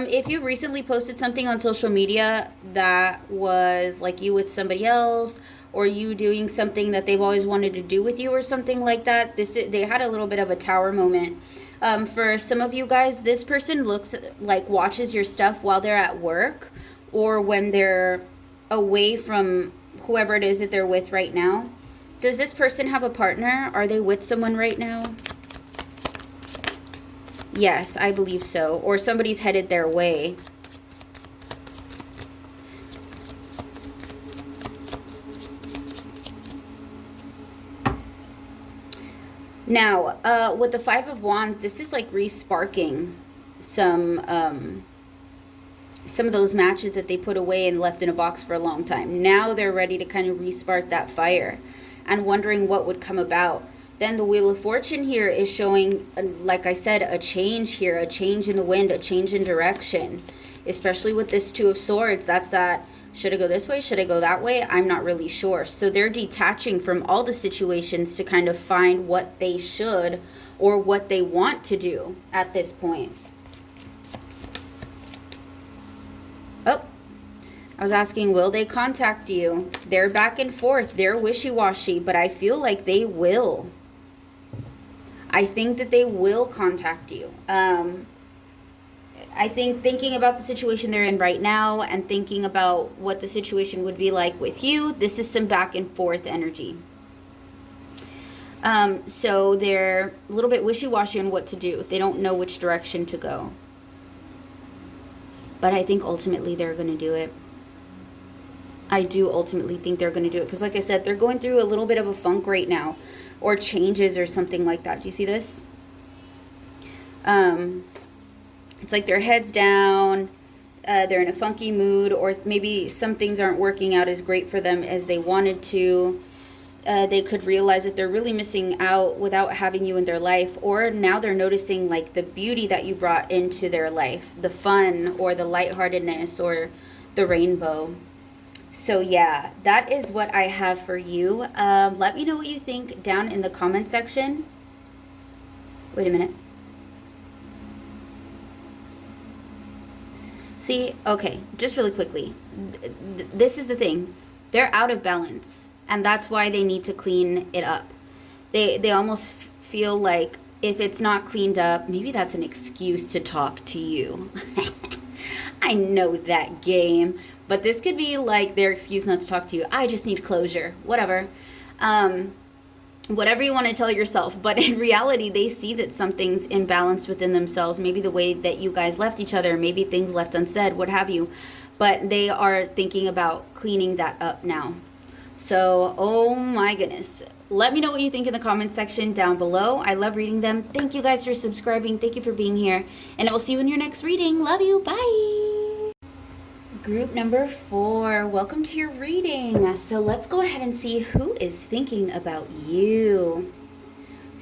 If you recently posted something on social media that was like you with somebody else, or you doing something that they've always wanted to do with you or something like that, they had a little bit of a tower moment. For some of you guys, this person watches your stuff while they're at work or when they're away from whoever it is that they're with right now. Does this person have a partner? Are they with someone right now? Yes, I believe so. Or somebody's headed their way. Now, with the Five of Wands, this is like re-sparking some of those matches that they put away and left in a box for a long time. Now they're ready to kind of re-spark that fire and wondering what would come about. Then the Wheel of Fortune here is showing, like I said, a change here, a change in the wind, a change in direction. Especially with this Two of Swords, that's that, should I go this way? Should I go that way? I'm not really sure. So they're detaching from all the situations to kind of find what they should or what they want to do at this point. Oh, I was asking, will they contact you? They're back and forth. They're wishy-washy, but I feel like they will. I think that they will contact you. I think thinking about the situation they're in right now and thinking about what the situation would be like with you, this is some back and forth energy. So they're a little bit wishy-washy on what to do. They don't know which direction to go. But I think ultimately they're going to do it. I do ultimately think they're going to do it. Because like I said, they're going through a little bit of a funk right now. Or changes or something like that. Do you see this? It's like their head's down. They're in a funky mood. Or maybe some things aren't working out as great for them as they wanted to. They could realize that they're really missing out without having you in their life. Or now they're noticing like the beauty that you brought into their life. The fun or the lightheartedness or the rainbow. So yeah, that is what I have for you. Let me know what you think down in the comment section. Wait a minute. See, okay, just really quickly. This is the thing. They're out of balance, and that's why they need to clean it up. They almost feel like if it's not cleaned up, maybe that's an excuse to talk to you. I know that game, but this could be like their excuse not to talk to you. I just need closure. Whatever. Whatever you want to tell yourself, but in reality they see that something's imbalanced within themselves, maybe the way that you guys left each other, maybe things left unsaid, what have you, but they are thinking about cleaning that up now. So, oh my goodness, let me know what you think in the comment section down below. I love reading them. Thank you guys for subscribing. Thank you for being here, and I will see you in your next reading. Love you. Bye. Group number 4, welcome to your reading. So let's go ahead and see who is thinking about you.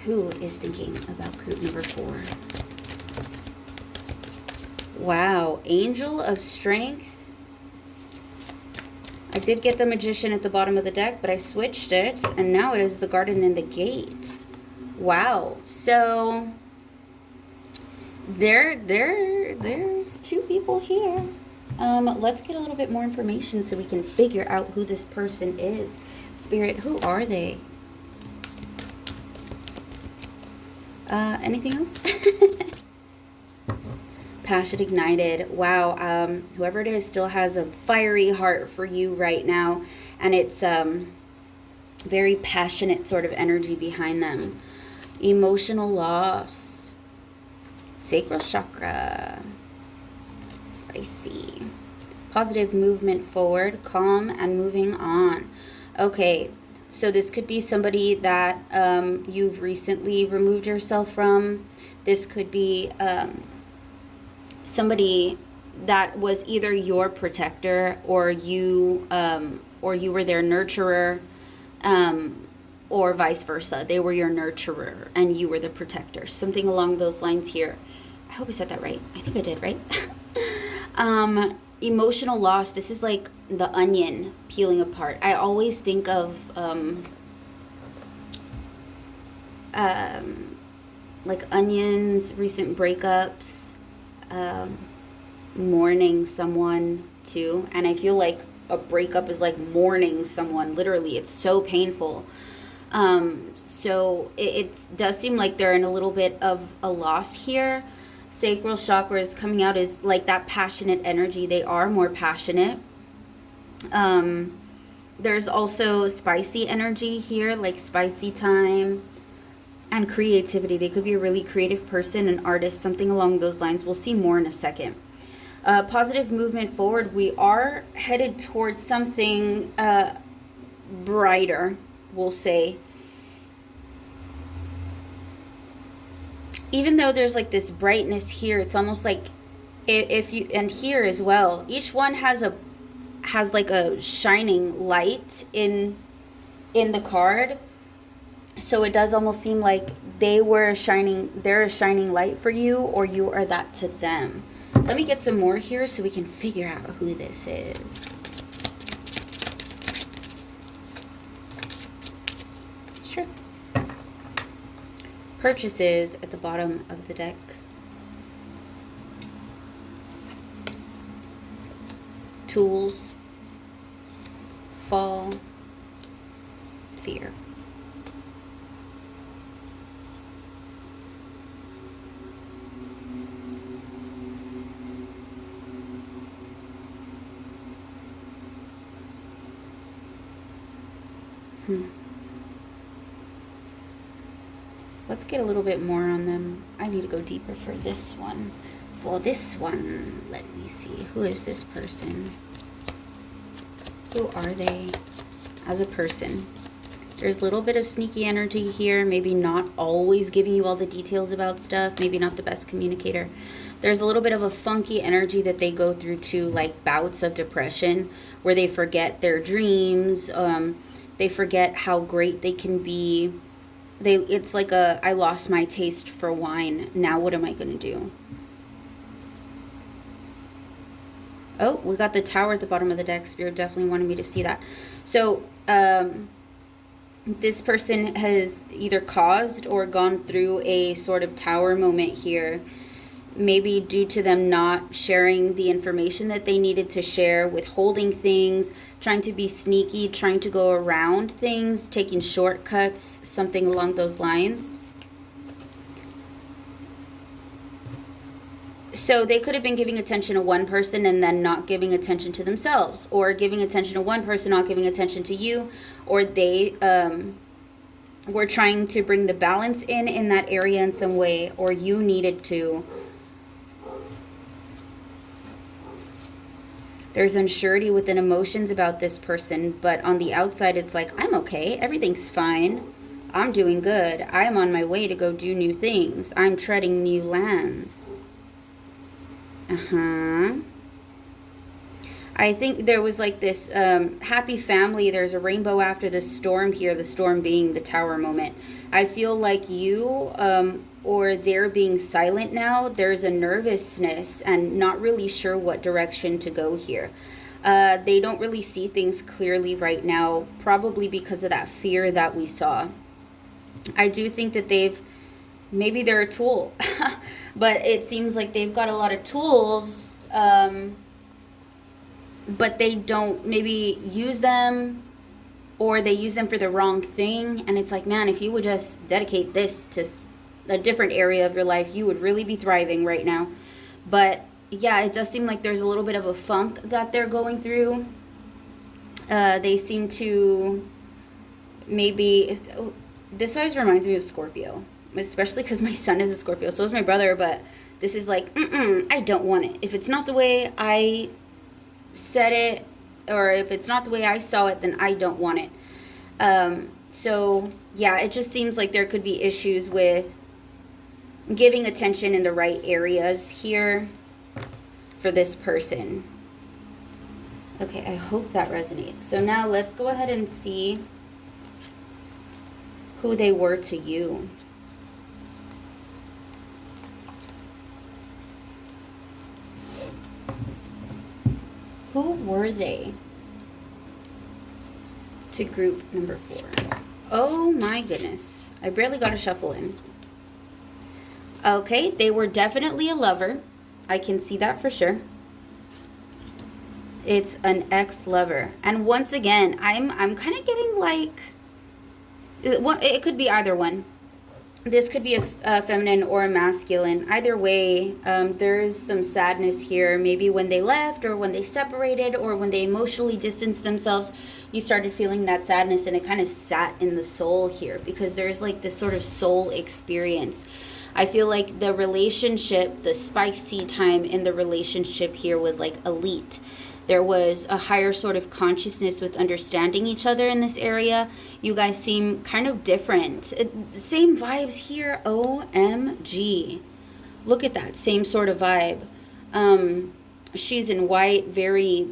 Who is thinking about group number 4? Wow, Angel of Strength. I did get the Magician at the bottom of the deck, but I switched it, and now it is the Garden and the Gate. Wow, so there's 2 people here. Let's get a little bit more information so we can figure out who this person is. Spirit, who are they? Anything else? Passion ignited. Wow. Whoever it is still has a fiery heart for you right now, and it's very passionate sort of energy behind them. Emotional loss. Sacral chakra. Spicy. Positive movement forward, calm, and moving on. Okay, so this could be somebody that you've recently removed yourself from. This could be somebody that was either your protector or you were their nurturer, or vice versa. They were your nurturer and you were the protector. Something along those lines here. I hope I said that right. I think I did, right? Emotional loss. This is like the onion peeling apart. I always think of like onions, recent breakups, mourning someone too. And I feel like a breakup is like mourning someone. Literally, it's so painful. So it does seem like they're in a little bit of a loss here. Sacral chakra is coming out as like that passionate energy. They are more passionate. There's also spicy energy here, like spicy time and creativity. They could be a really creative person, an artist, something along those lines. We'll see more in a second. Positive movement forward. We are headed towards something brighter, we'll say. Even though there's like this brightness here, it's almost like if you, and here as well, each one has like a shining light in the card. So it does almost seem like they're a shining light for you, or you are that to them. Let me get some more here so we can figure out who this is. Sure. Purchases at the bottom of the deck. Tools. Fall. Fear. Let's get a little bit more on them. I need to go deeper for this one. For this one, let me see. Who is this person? Who are they as a person? There's a little bit of sneaky energy here. Maybe not always giving you all the details about stuff. Maybe not the best communicator. There's a little bit of a funky energy that they go through too, like bouts of depression where they forget their dreams. They forget how great they can be. It's like I lost my taste for wine. Now what am I going to do? Oh, we got the Tower at the bottom of the deck. Spirit definitely wanted me to see that. So, this person has either caused or gone through a sort of Tower moment here. Maybe due to them not sharing the information that they needed to share, withholding things, trying to be sneaky, trying to go around things, taking shortcuts, something along those lines. So they could have been giving attention to one person and then not giving attention to themselves, or giving attention to one person, not giving attention to you, or they were trying to bring the balance in that area in some way, or you needed to. There's unsurety within emotions about this person, but on the outside it's like, I'm okay, everything's fine, I'm doing good, I am on my way to go do new things, I'm treading new lands. I think there was like this happy family. There's a rainbow after the storm here, the storm being the Tower moment. I feel like you or they're being silent now. There's a nervousness and not really sure what direction to go here. They don't really see things clearly right now, probably because of that fear that we saw. I do think that maybe they're a tool, but it seems like they've got a lot of tools, but they don't maybe use them, or they use them for the wrong thing. And it's like, man, if you would just dedicate this to a different area of your life, you would really be thriving right now. But yeah, it does seem like there's a little bit of a funk that they're going through. They seem to this always reminds me of Scorpio, especially because my son is a Scorpio, so is my brother. But this is like, I don't want it. If it's not the way I said it, or if it's not the way I saw it, then I don't want it. So yeah, it just seems like there could be issues with giving attention in the right areas here for this person. Okay, I hope that resonates. So now let's go ahead and see who they were to you. Who were they to group number 4? Oh my goodness. I barely got a shuffle in. Okay, they were definitely a lover. I can see that for sure. It's an ex-lover. And once again, I'm kind of getting like, it could be either one. This could be a feminine or a masculine. Either way, there's some sadness here. Maybe when they left, or when they separated, or when they emotionally distanced themselves, you started feeling that sadness, and it kind of sat in the soul here, because there's like this sort of soul experience. I feel like the relationship, the spicy time in the relationship here was like elite. There was a higher sort of consciousness with understanding each other in this area. You guys seem kind of different. Same vibes here. OMG. Look at that. Same sort of vibe. She's in white, very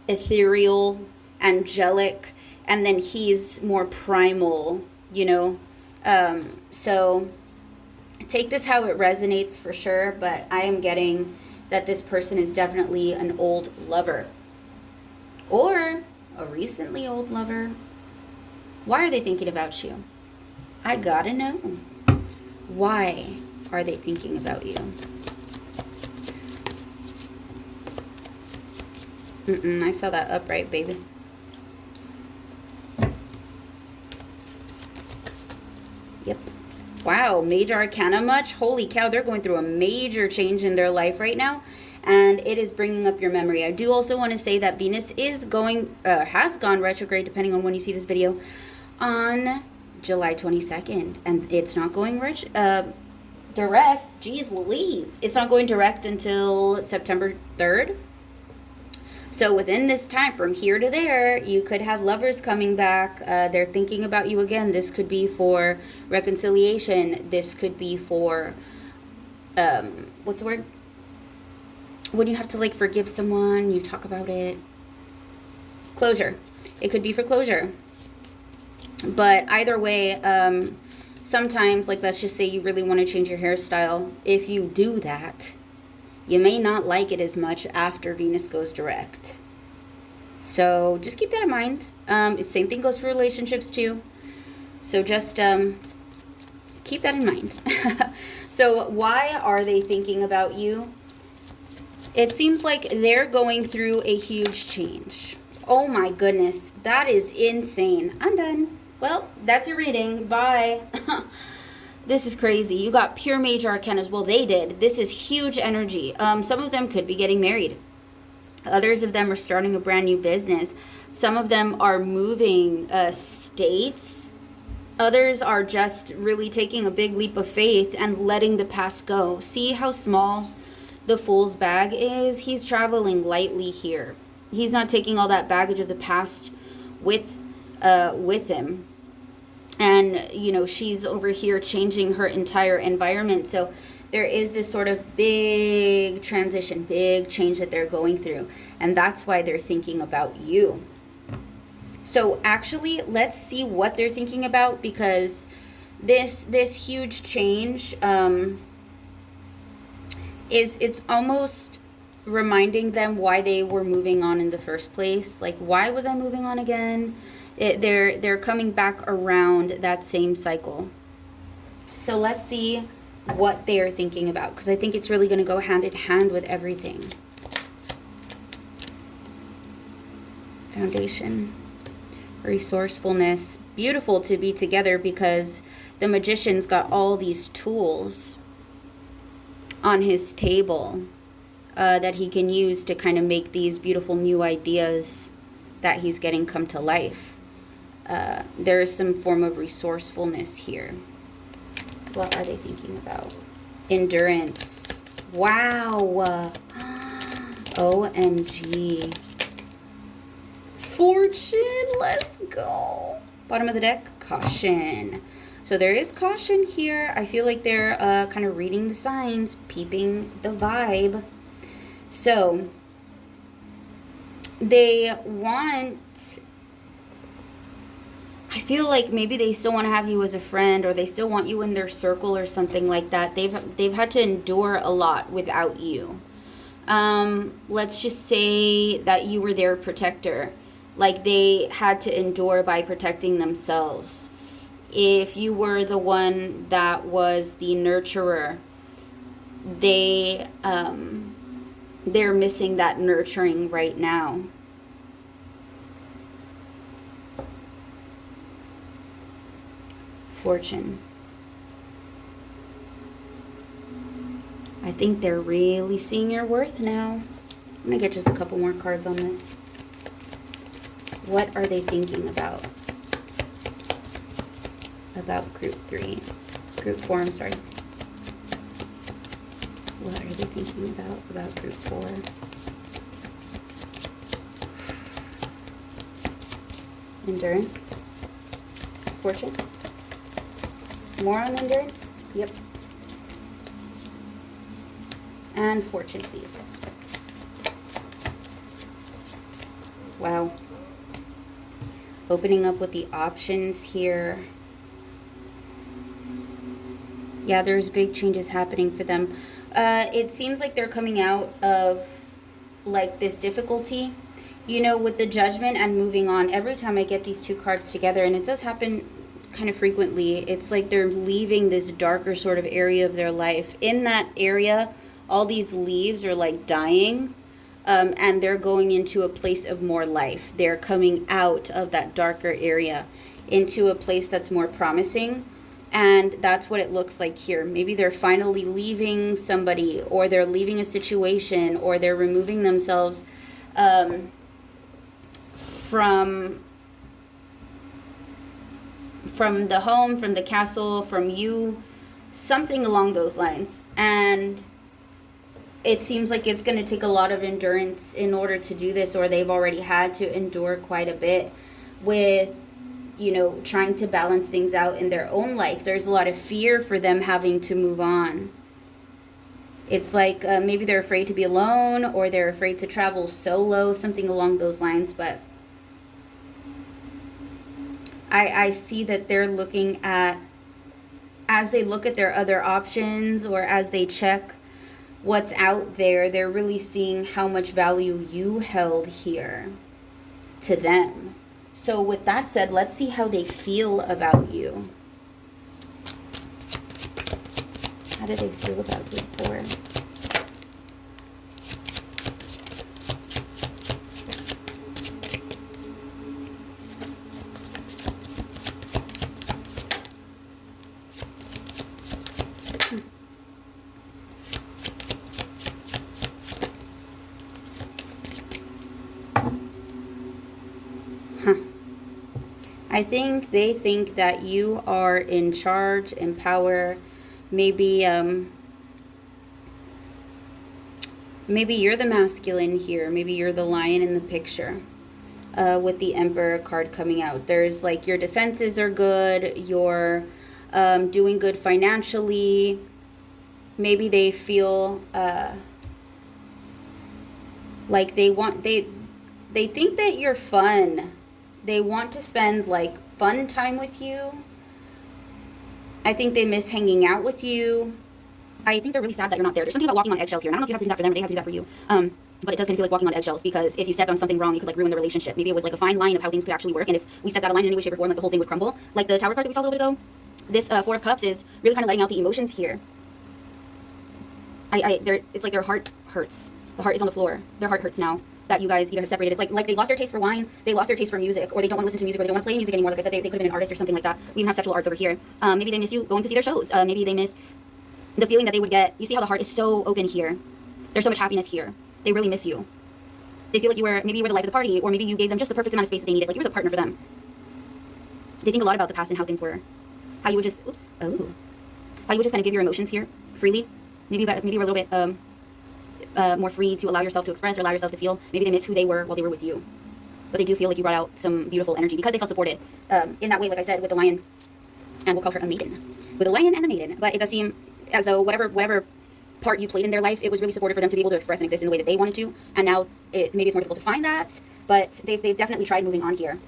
ethereal, angelic. And then he's more primal, you know. So take this how it resonates for sure. But I am getting that this person is definitely an old lover, or a recently old lover. Why are they thinking about you? I gotta know. Why are they thinking about you? I saw that upright, baby. Yep. Wow, major arcana much? Holy cow, they're going through a major change in their life right now, and it is bringing up your memory. I do also want to say that Venus is has gone retrograde, depending on when you see this video, on July 22nd, and it's not going direct. Jeez Louise. It's not going direct until September 3rd. So within this time, from here to there, you could have lovers coming back. They're thinking about you again. This could be for reconciliation. This could be for, what's the word? When you have to like forgive someone, you talk about it. Closure. It could be for closure. But either way, sometimes, like let's just say you really want to change your hairstyle. If you do that, You may not like it as much after Venus goes direct. So just keep that in mind. Same thing goes for relationships too. So just keep that in mind. So why are they thinking about you? It seems like they're going through a huge change. Oh my goodness, that is insane. I'm done. Well, that's your reading. Bye. This is crazy. You got pure major arcanas. Well, they did. This is huge energy. Some of them could be getting married. Others of them are starting a brand new business. Some of them are moving states. Others are just really taking a big leap of faith and letting the past go. See how small the Fool's bag is? He's traveling lightly here. He's not taking all that baggage of the past with him. And, you know, she's over here changing her entire environment. So there is this sort of big transition, big change that they're going through. And that's why they're thinking about you. So actually, let's see what they're thinking about, because this huge change it's almost reminding them why they were moving on in the first place. Like, why was I moving on again? They're coming back around that same cycle. So let's see what they are thinking about, because I think it's really going to go hand in hand with everything. Foundation, resourcefulness. Beautiful to be together, because the magician's got all these tools on his table that he can use to kind of make these beautiful new ideas that he's getting come to life. There is some form of resourcefulness here. What are they thinking about? Endurance. Wow. OMG. Fortune. Let's go. Bottom of the deck. Caution. So there is caution here. I feel like they're kind of reading the signs, peeping the vibe. So they want... I feel like maybe they still want to have you as a friend, or they still want you in their circle or something like that. They've had to endure a lot without you. Let's just say that you were their protector. Like, they had to endure by protecting themselves. If you were the one that was the nurturer, they're missing that nurturing right now. Fortune. I think they're really seeing your worth now. I'm going to get just a couple more cards on this. What are they thinking about? About group 3. Group 4, I'm sorry. What are they thinking about group 4? Endurance. Fortune. More on endurance? Yep. And fortune, please. Wow. Opening up with the options here. Yeah, there's big changes happening for them. It seems like they're coming out of, like, this difficulty, you know, with the Judgment and moving on. Every time I get these two cards together, and it does happen kind of frequently, it's like they're leaving this darker sort of area of their life. In that area, all these leaves are like dying, and they're going into a place of more life. They're coming out of that darker area into a place that's more promising. And that's what it looks like here. Maybe they're finally leaving somebody, or they're leaving a situation, or they're removing themselves from the home, from the castle, from you, something along those lines. And it seems like it's going to take a lot of endurance in order to do this, or they've already had to endure quite a bit with, you know, trying to balance things out in their own life. There's a lot of fear for them having to move on. It's like maybe they're afraid to be alone, or they're afraid to travel solo, something along those lines. But I see that they're looking at, as they look at their other options, or as they check what's out there. They're really seeing how much value you held here to them. So with that said, let's see how they feel about you. How do they feel about you for? I think they think that you are in charge, in power. Maybe maybe you're the masculine here. Maybe you're the lion in the picture. With the Emperor card coming out, there's like your defenses are good. You're doing good financially. Maybe they feel like they think that you're fun. They want to spend like fun time with you. I think they miss hanging out with you. I think they're really sad that you're not there. There's something about walking on eggshells here. And I don't know if you have to do that for them or they have to do that for you. But it does kind of feel like walking on eggshells, because if you stepped on something wrong, you could like ruin the relationship. Maybe it was like a fine line of how things could actually work. And if we stepped out of line in any way, shape, or form, like the whole thing would crumble. Like the Tower card that we saw a little bit ago. This Four of Cups is really kind of letting out the emotions here. It's like their heart hurts. The heart is on the floor. Their heart hurts now that you guys either have separated. It's like they lost their taste for wine, they lost their taste for music, or they don't want to listen to music, or they don't want to play music anymore. Like I said, they could have been an artist or something like that. We even have sexual arts over here. Maybe they miss you going to see their shows. Maybe they miss the feeling that they would get. You see how the heart is so open here. There's so much happiness here. They really miss you. They feel like maybe you were the life of the party, or maybe you gave them just the perfect amount of space that they needed. Like you were the partner for them. They think a lot about the past and how things were. How you would just, how you would just kind of give your emotions here freely. Maybe you were a little bit more free to allow yourself to express or allow yourself to feel. Maybe they miss who they were while they were with you. But they do feel like you brought out some beautiful energy because they felt supported in that way, like I said, with the lion. And we'll call her a maiden. With the lion and the maiden. But it does seem as though whatever part you played in their life, it was really supportive for them to be able to express and exist in the way that they wanted to. And now maybe it's more difficult to find that. But they've definitely tried moving on here.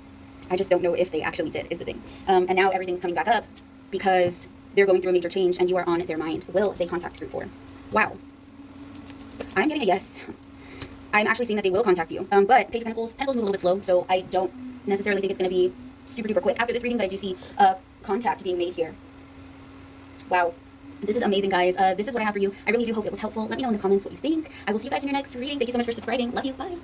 I just don't know if they actually did, is the thing. And now everything's coming back up because they're going through a major change and you are on their mind. Will they contact Group 4? Wow. I'm getting a yes. I'm actually seeing that they will contact you. But Page of Pentacles move a little bit slow, so I don't necessarily think it's going to be super duper quick after this reading, but I do see contact being made here. Wow. This is amazing, guys. This is what I have for you. I really do hope it was helpful. Let me know in the comments what you think. I will see you guys in your next reading. Thank you so much for subscribing. Love you. Bye.